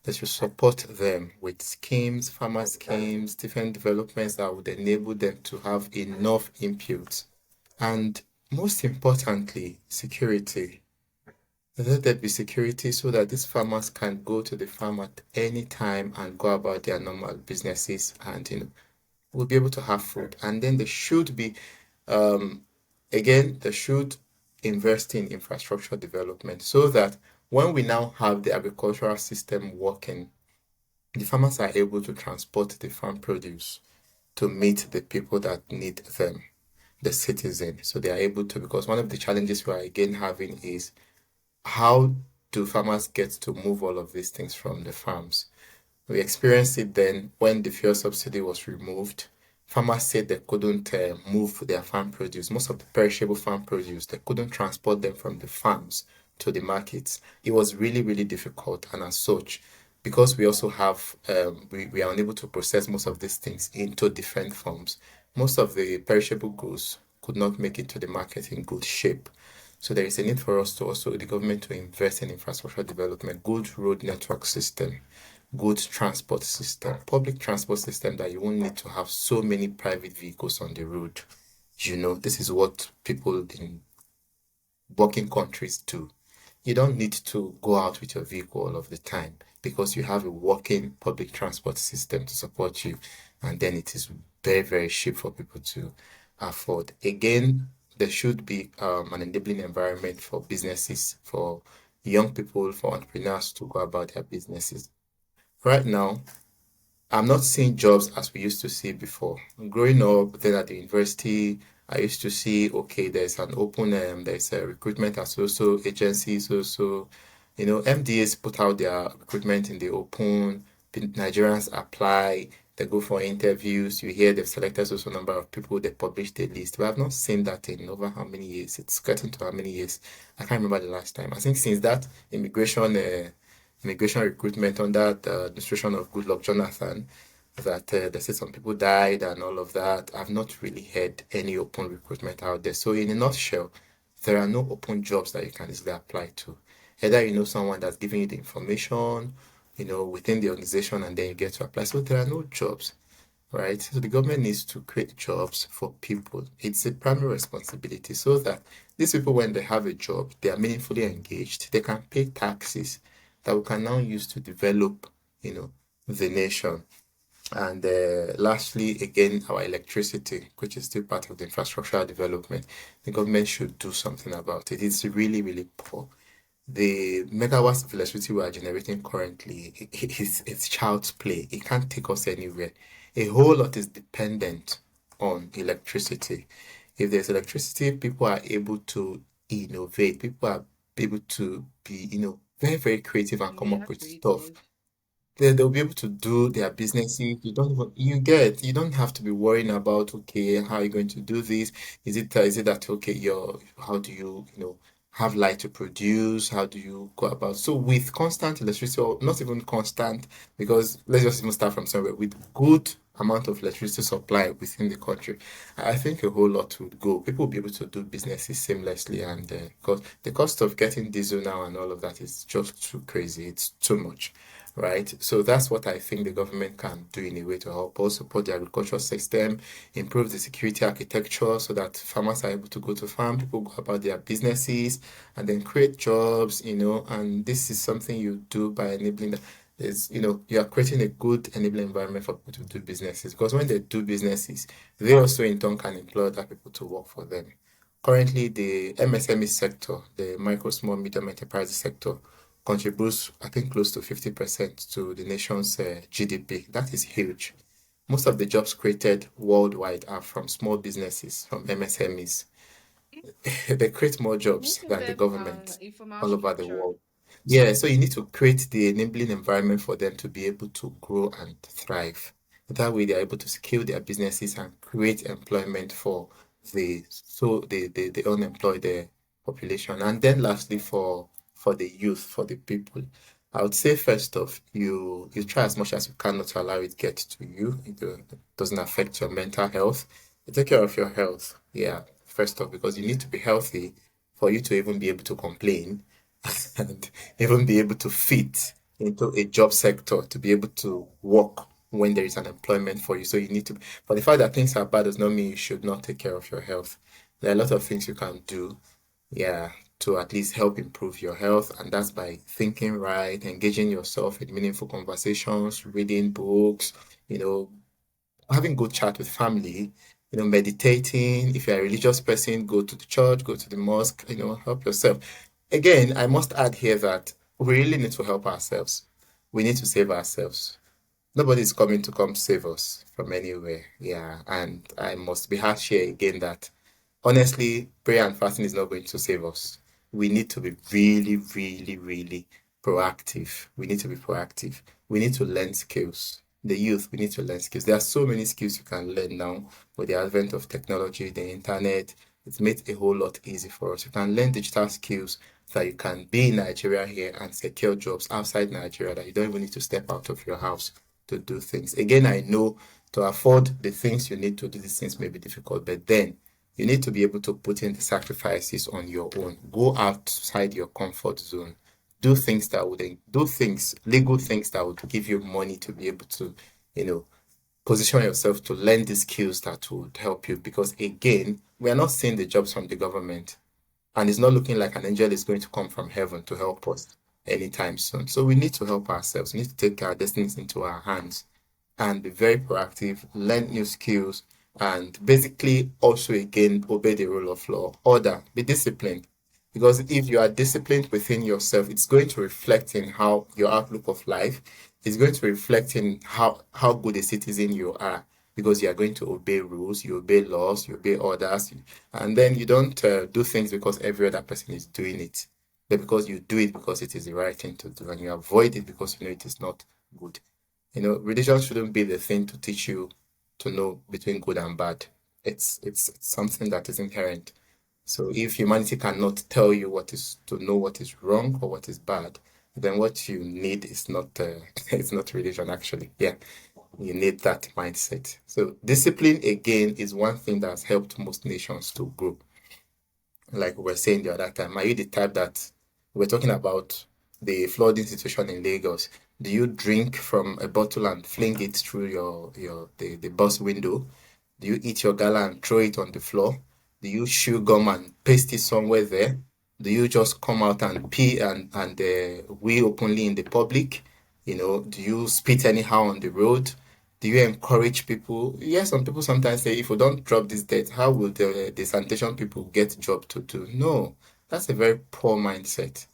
Speaker 2: They should support them with schemes, farmer schemes, different developments that would enable them to have enough inputs. And most importantly, security. Let there be security so that these farmers can go to the farm at any time and go about their normal businesses and will be able to have food. And then they should be um, again, they should invest in infrastructure development so that when we now have the agricultural system working, the farmers are able to transport the farm produce to meet the people that need them, the citizen. So they are able to, because one of the challenges we are again having is how do farmers get to move all of these things from the farms? We experienced it then when the fuel subsidy was removed. Farmers said they couldn't move their farm produce, most of the perishable farm produce, they couldn't transport them from the farms to the markets. It was really, really difficult. And as such, because we also have, we are unable to process most of these things into different forms, most of the perishable goods could not make it to the market in good shape. So there is a need for us to also, the government to invest in infrastructure development, good road network system, good transport system, public transport system that you won't need to have so many private vehicles on the road. This is what people in working countries do. You don't need to go out with your vehicle all of the time because you have a working public transport system to support you, and then it is very, very cheap for people to afford. Again, there should be an enabling environment for businesses, for young people, for entrepreneurs to go about their businesses. Right now, I'm not seeing jobs as we used to see before. Growing up, then at the university, I used to see, okay, there's an open, there's a recruitment as also agencies also, MDAs put out their recruitment in the open, Nigerians apply, they go for interviews, you hear they've selected also number of people, they publish the list. But I've not seen that in over how many years? It's getting to how many years? I can't remember the last time. I think since that immigration recruitment under the administration of Goodluck Jonathan, that they say some people died and all of that. I've not really heard any open recruitment out there. So in a nutshell, there are no open jobs that you can easily apply to. Either you know someone that's giving you the information, within the organization, and then you get to apply. So there are no jobs, right? So the government needs to create jobs for people. It's a primary responsibility so that these people, when they have a job, they are meaningfully engaged. They can pay taxes that we can now use to develop, the nation. And lastly, again, our electricity, which is still part of the infrastructural development, the government should do something about it. It's really, really poor. The megawatts of electricity we are generating currently it's child's play. It can't take us anywhere. A whole lot is dependent on electricity. If there's electricity, people are able to innovate. People are able to be, very, very creative and come
Speaker 1: Yeah,
Speaker 2: up with stuff.
Speaker 1: creative.
Speaker 2: They'll be able to do their businesses. You don't have to be worrying about, okay, how are you going to do this? Is it that, okay, how do you, have light to produce? How do you go about? So with constant electricity, or not even constant, because let's just even start from somewhere, with good amount of electricity supply within the country, I think a whole lot would go. People will be able to do businesses seamlessly, and because the cost of getting diesel now and all of that is just too crazy. It's too much, right? So that's what I think the government can do in a way to help also support the agricultural system, improve the security architecture so that farmers are able to go to farm, people go about their businesses, and then create jobs, and this is something you do by enabling that. You are creating a good enabling environment for people to do businesses because when they do businesses, they also in turn can employ other people to work for them. Currently, the MSME sector, the micro, small, medium enterprise sector, contributes, I think, close to 50% to the nation's GDP. That is huge. Most of the jobs created worldwide are from small businesses, from MSMEs. They create more jobs
Speaker 1: Most of
Speaker 2: than the
Speaker 1: them are
Speaker 2: government
Speaker 1: informal
Speaker 2: all over the
Speaker 1: structure.
Speaker 2: world. Yeah, so you need to create the enabling environment for them to be able to grow and thrive. That way, they're able to scale their businesses and create employment for the unemployed population. And then lastly, for the youth, for the people, I would say first off, you try as much as you can not to allow it get to you. It doesn't affect your mental health. Take care of your health. Yeah, first off, because you need to be healthy for you to even be able to complain and even be able to fit into a job sector to be able to work when there is an employment for you. So you need to, for the fact that things are bad does not mean you should not take care of your health. There are a lot of things you can do, yeah, to at least help improve your health, and that's by thinking right, engaging yourself in meaningful conversations, reading books, you know, having good chat with family, meditating. If you're a religious person, go to the church, go to the mosque, help yourself. Again, I must add here that we really need to help ourselves. We need to save ourselves. Nobody's coming to come save us from anywhere. Yeah. And I must be harsh here again that honestly, prayer and fasting is not going to save us. We need to be really, really, really proactive. We need to be proactive. We need to learn skills. The youth, we need to learn skills. There are so many skills you can learn now with the advent of technology, the internet. It's made a whole lot easy for us. You can learn digital skills that you can be in Nigeria here and secure jobs outside Nigeria that you don't even need to step out of your house to do things. Again, I know to afford the things you need to do these things may be difficult, but then you need to be able to put in the sacrifices on your own. Go outside your comfort zone. Do things that would do things, legal things that would give you money to be able to, you know, position yourself to learn the skills that would help you. Because again, we are not seeing the jobs from the government, and it's not looking like an angel is going to come from heaven to help us anytime soon. So we need to help ourselves. We need to take our destinies into our hands and be very proactive, learn new skills, and basically also again obey the rule of law. Order, be disciplined. Because if you are disciplined within yourself, it's going to reflect in how your outlook of life is going to reflect in how good a citizen you are. Because you are going to obey rules, you obey laws, you obey orders, and then you don't do things because every other person is doing it, but because you do it because it is the right thing to do, and you avoid it because you know it is not good. Religion shouldn't be the thing to teach you to know between good and bad. It's something that is inherent. So if humanity cannot tell you what is to know what is wrong or what is bad, then what you need is not it's not religion actually. Yeah, you need that mindset. So discipline again is one thing that has helped most nations to grow. Like we were saying the other time, are you the type that we're talking about the flooding situation in Lagos? Do you drink from a bottle and fling it through the bus window? Do you eat your gala and throw it on the floor? Do you chew gum and paste it somewhere there? Do you just come out and pee and wee openly in the public? Do you spit anyhow on the road? Do you encourage people? Yes, some people sometimes say, if we don't drop this debt, how will the sanitation people get job to do? No, that's a very poor mindset.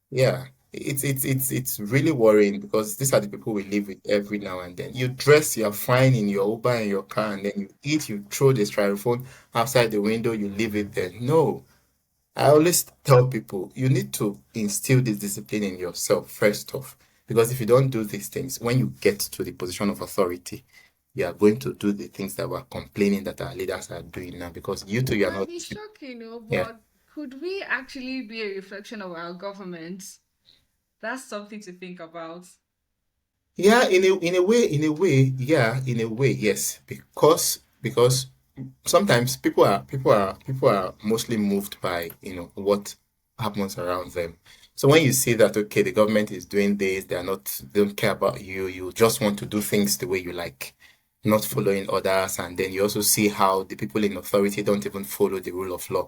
Speaker 2: Yeah, it's really worrying because these are the people we live with every now and then. You dress, you're fine in your Uber and your car, and then you eat, you throw the styrofoam outside the window, you leave it there. No, I always tell people you need to instill this discipline in yourself first off. Because if you don't do these things, when you get to the position of authority, you are going to do the things that we're complaining that our leaders are doing now. Because you two,
Speaker 1: It
Speaker 2: you are
Speaker 1: might
Speaker 2: not,
Speaker 1: be shocking,
Speaker 2: yeah.
Speaker 1: but could we actually be a reflection of our government? That's something to think about.
Speaker 2: Yeah, yeah, in a way, yes. Because sometimes people are mostly moved by, what happens around them. So when you see that okay, the government is doing this, they don't care about you, you just want to do things the way you like, not following orders, and then you also see how the people in authority don't even follow the rule of law.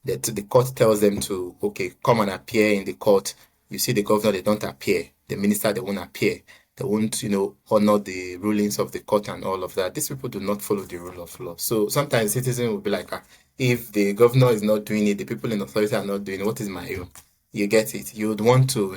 Speaker 2: The court tells them to, okay, come and appear in the court. You see the governor, they don't appear. The minister, they won't appear. They won't, honor the rulings of the court and all of that. These people do not follow the rule of law. So sometimes citizens will be like, if the governor is not doing it, the people in authority are not doing it, what is my own? You get it. You would want to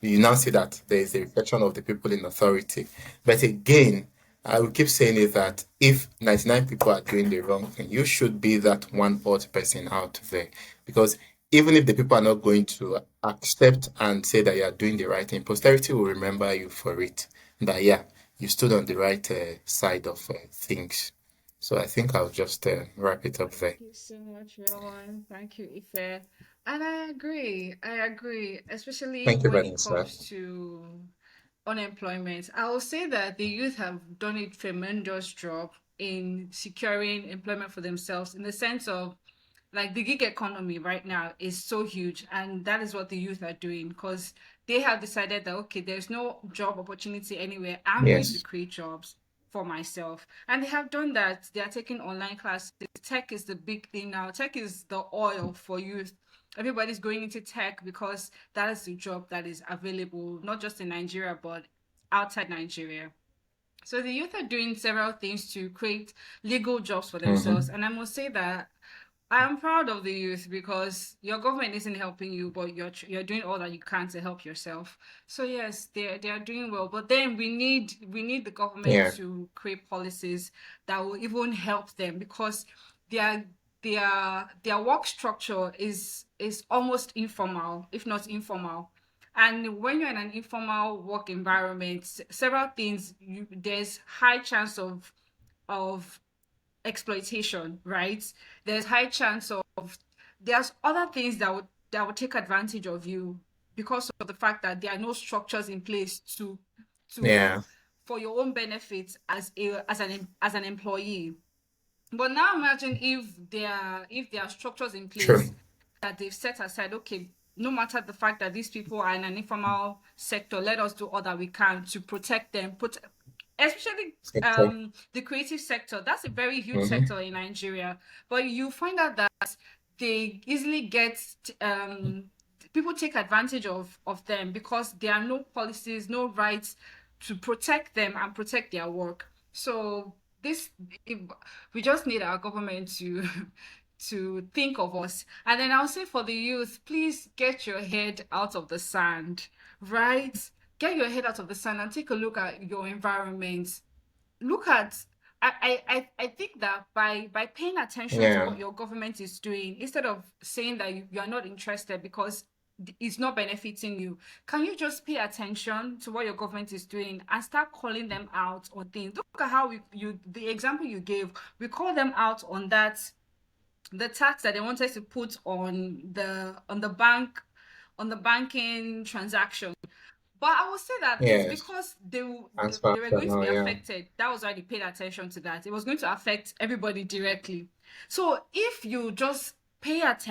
Speaker 2: you now see that there is a reflection of the people in authority. But again, I will keep saying it that if 99 people are doing the wrong thing, you should be that one odd person out there. Because even if the people are not going to accept and say that you are doing the right thing, posterity will remember you for it. That, yeah, you stood on the right side of things. So I think I'll just wrap it up
Speaker 1: Thank
Speaker 2: there.
Speaker 1: you so much, Rowan. Thank you, Ife. And I agree. I agree, especially
Speaker 2: Thank you
Speaker 1: when
Speaker 2: very
Speaker 1: it
Speaker 2: much, sir.
Speaker 1: comes to unemployment. I will say that the youth have done a tremendous job in securing employment for themselves, in the sense of like the gig economy right now is so huge, and that is what the youth are doing, because they have decided that okay, there's no job opportunity anywhere, I'm going to
Speaker 2: Yes.
Speaker 1: create jobs for myself. And they have done that. They are taking online classes. Tech is the big thing now. Tech is the oil for youth. Everybody's going into tech because that is the job that is available, not just in Nigeria but outside Nigeria. So the youth are doing several things to create legal jobs for themselves.
Speaker 2: Mm-hmm.
Speaker 1: And I must say that I'm proud of the youth, because your government isn't helping you, but you're doing all that you can to help yourself. So yes, they are doing well. But then we need the government
Speaker 2: Yeah.
Speaker 1: to create policies that will even help them, because their their work structure is almost informal, if not informal. And when you're in an informal work environment, several things, there's high chance of exploitation, right? There's high chance of there's other things that would take advantage of you, because of the fact that there are no structures in place to
Speaker 2: Yeah.
Speaker 1: for your own benefit as an employee. But now imagine if there are structures in place
Speaker 2: True.
Speaker 1: that they've set aside. Okay, no matter the fact that these people are in an informal sector, let us do all that we can to protect them. Especially
Speaker 2: Sector.
Speaker 1: the creative sector. That's a very huge
Speaker 2: Mm-hmm.
Speaker 1: sector in Nigeria. But you find out that they easily get people take advantage of them, because there are no policies, no rights to protect them and protect their work. So this if, we just need our government to to think of us. And then I'll say for the youth, please get your head out of the sand, right? Get your head out of the sand and take a look at your environment. Look at I think that by paying attention to
Speaker 2: Yeah.
Speaker 1: what your government is doing, instead of saying that you are not interested because it's not benefiting you, can you just pay attention to what your government is doing and start calling them out on things? Look at how the example you gave, we call them out on that, the tax that they wanted to put on the banking transaction. But I will say that it's
Speaker 2: Yes.
Speaker 1: because they were
Speaker 2: Transaction.
Speaker 1: going to
Speaker 2: Oh,
Speaker 1: be
Speaker 2: yeah.
Speaker 1: affected. That was why they paid attention to that. It was going to affect everybody directly. So if you just pay
Speaker 2: Yes.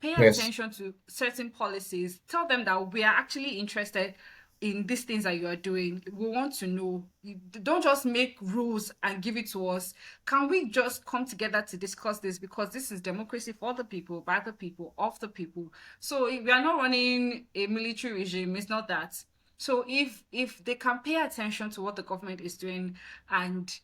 Speaker 1: attention to certain policies, tell them that we are actually interested in these things that you are doing. We want to know. You don't just make rules and give it to us. Can we just come together to discuss this? Because this is democracy for the people, by the people, of the people. So we are not running a military regime. It's not that. So if they can pay attention to what the government is doing and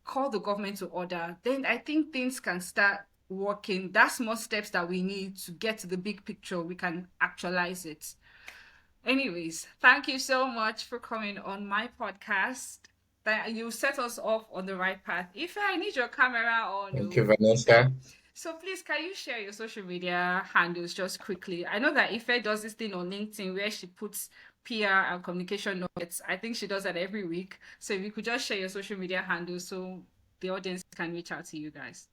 Speaker 1: call the government to order, then I think things can start working. That's more steps that we need to get to the big picture. We can actualize it. Anyways, thank you so much for coming on my podcast. That you set us off on the right path. If I need your camera on,
Speaker 2: Thank you,
Speaker 1: oh, Ife.
Speaker 2: Vanessa.
Speaker 1: So please, can you share your social media handles just quickly? I know that Ife does this thing on LinkedIn where she puts PR and communication notes. I think she does that every week. So if you could just share your social media handles so the audience can reach out to you guys.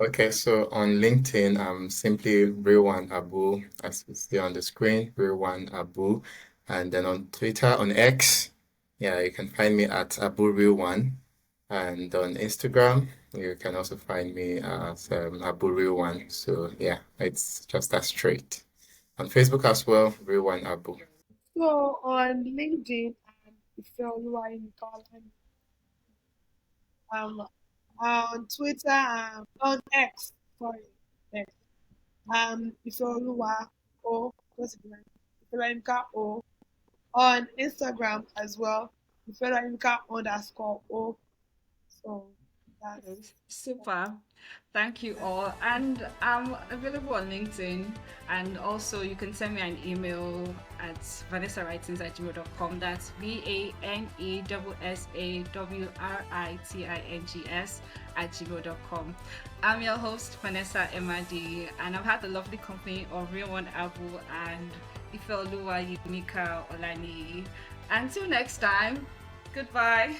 Speaker 2: Okay, so on LinkedIn, I'm simply Rewan Abu, as you see on the screen, Rewan Abu. And then on Twitter, on X, yeah, you can find me at Abu Rewan. And on Instagram, you can also find me as Abu Rewan. So yeah, it's just that straight. On Facebook as well, Rewan Abu.
Speaker 3: So on LinkedIn, if you're in Colin, um, on Twitter, on X, sorry, X, if you're O, what's it like? Ifeoluwa O, on Instagram as well, Ifeoluwa_O. So that's
Speaker 1: Yes. Super. Thank you all. And I'm available on LinkedIn. And also, you can send me an email at vanessawritings@gmail.com. That's VANEWSAWRITINGS@gmail.com. I'm your host, Vanessa Emadi, and I've had the lovely company of Real One Abu and Ifeoluwa Yimika Olani. Until next time, goodbye.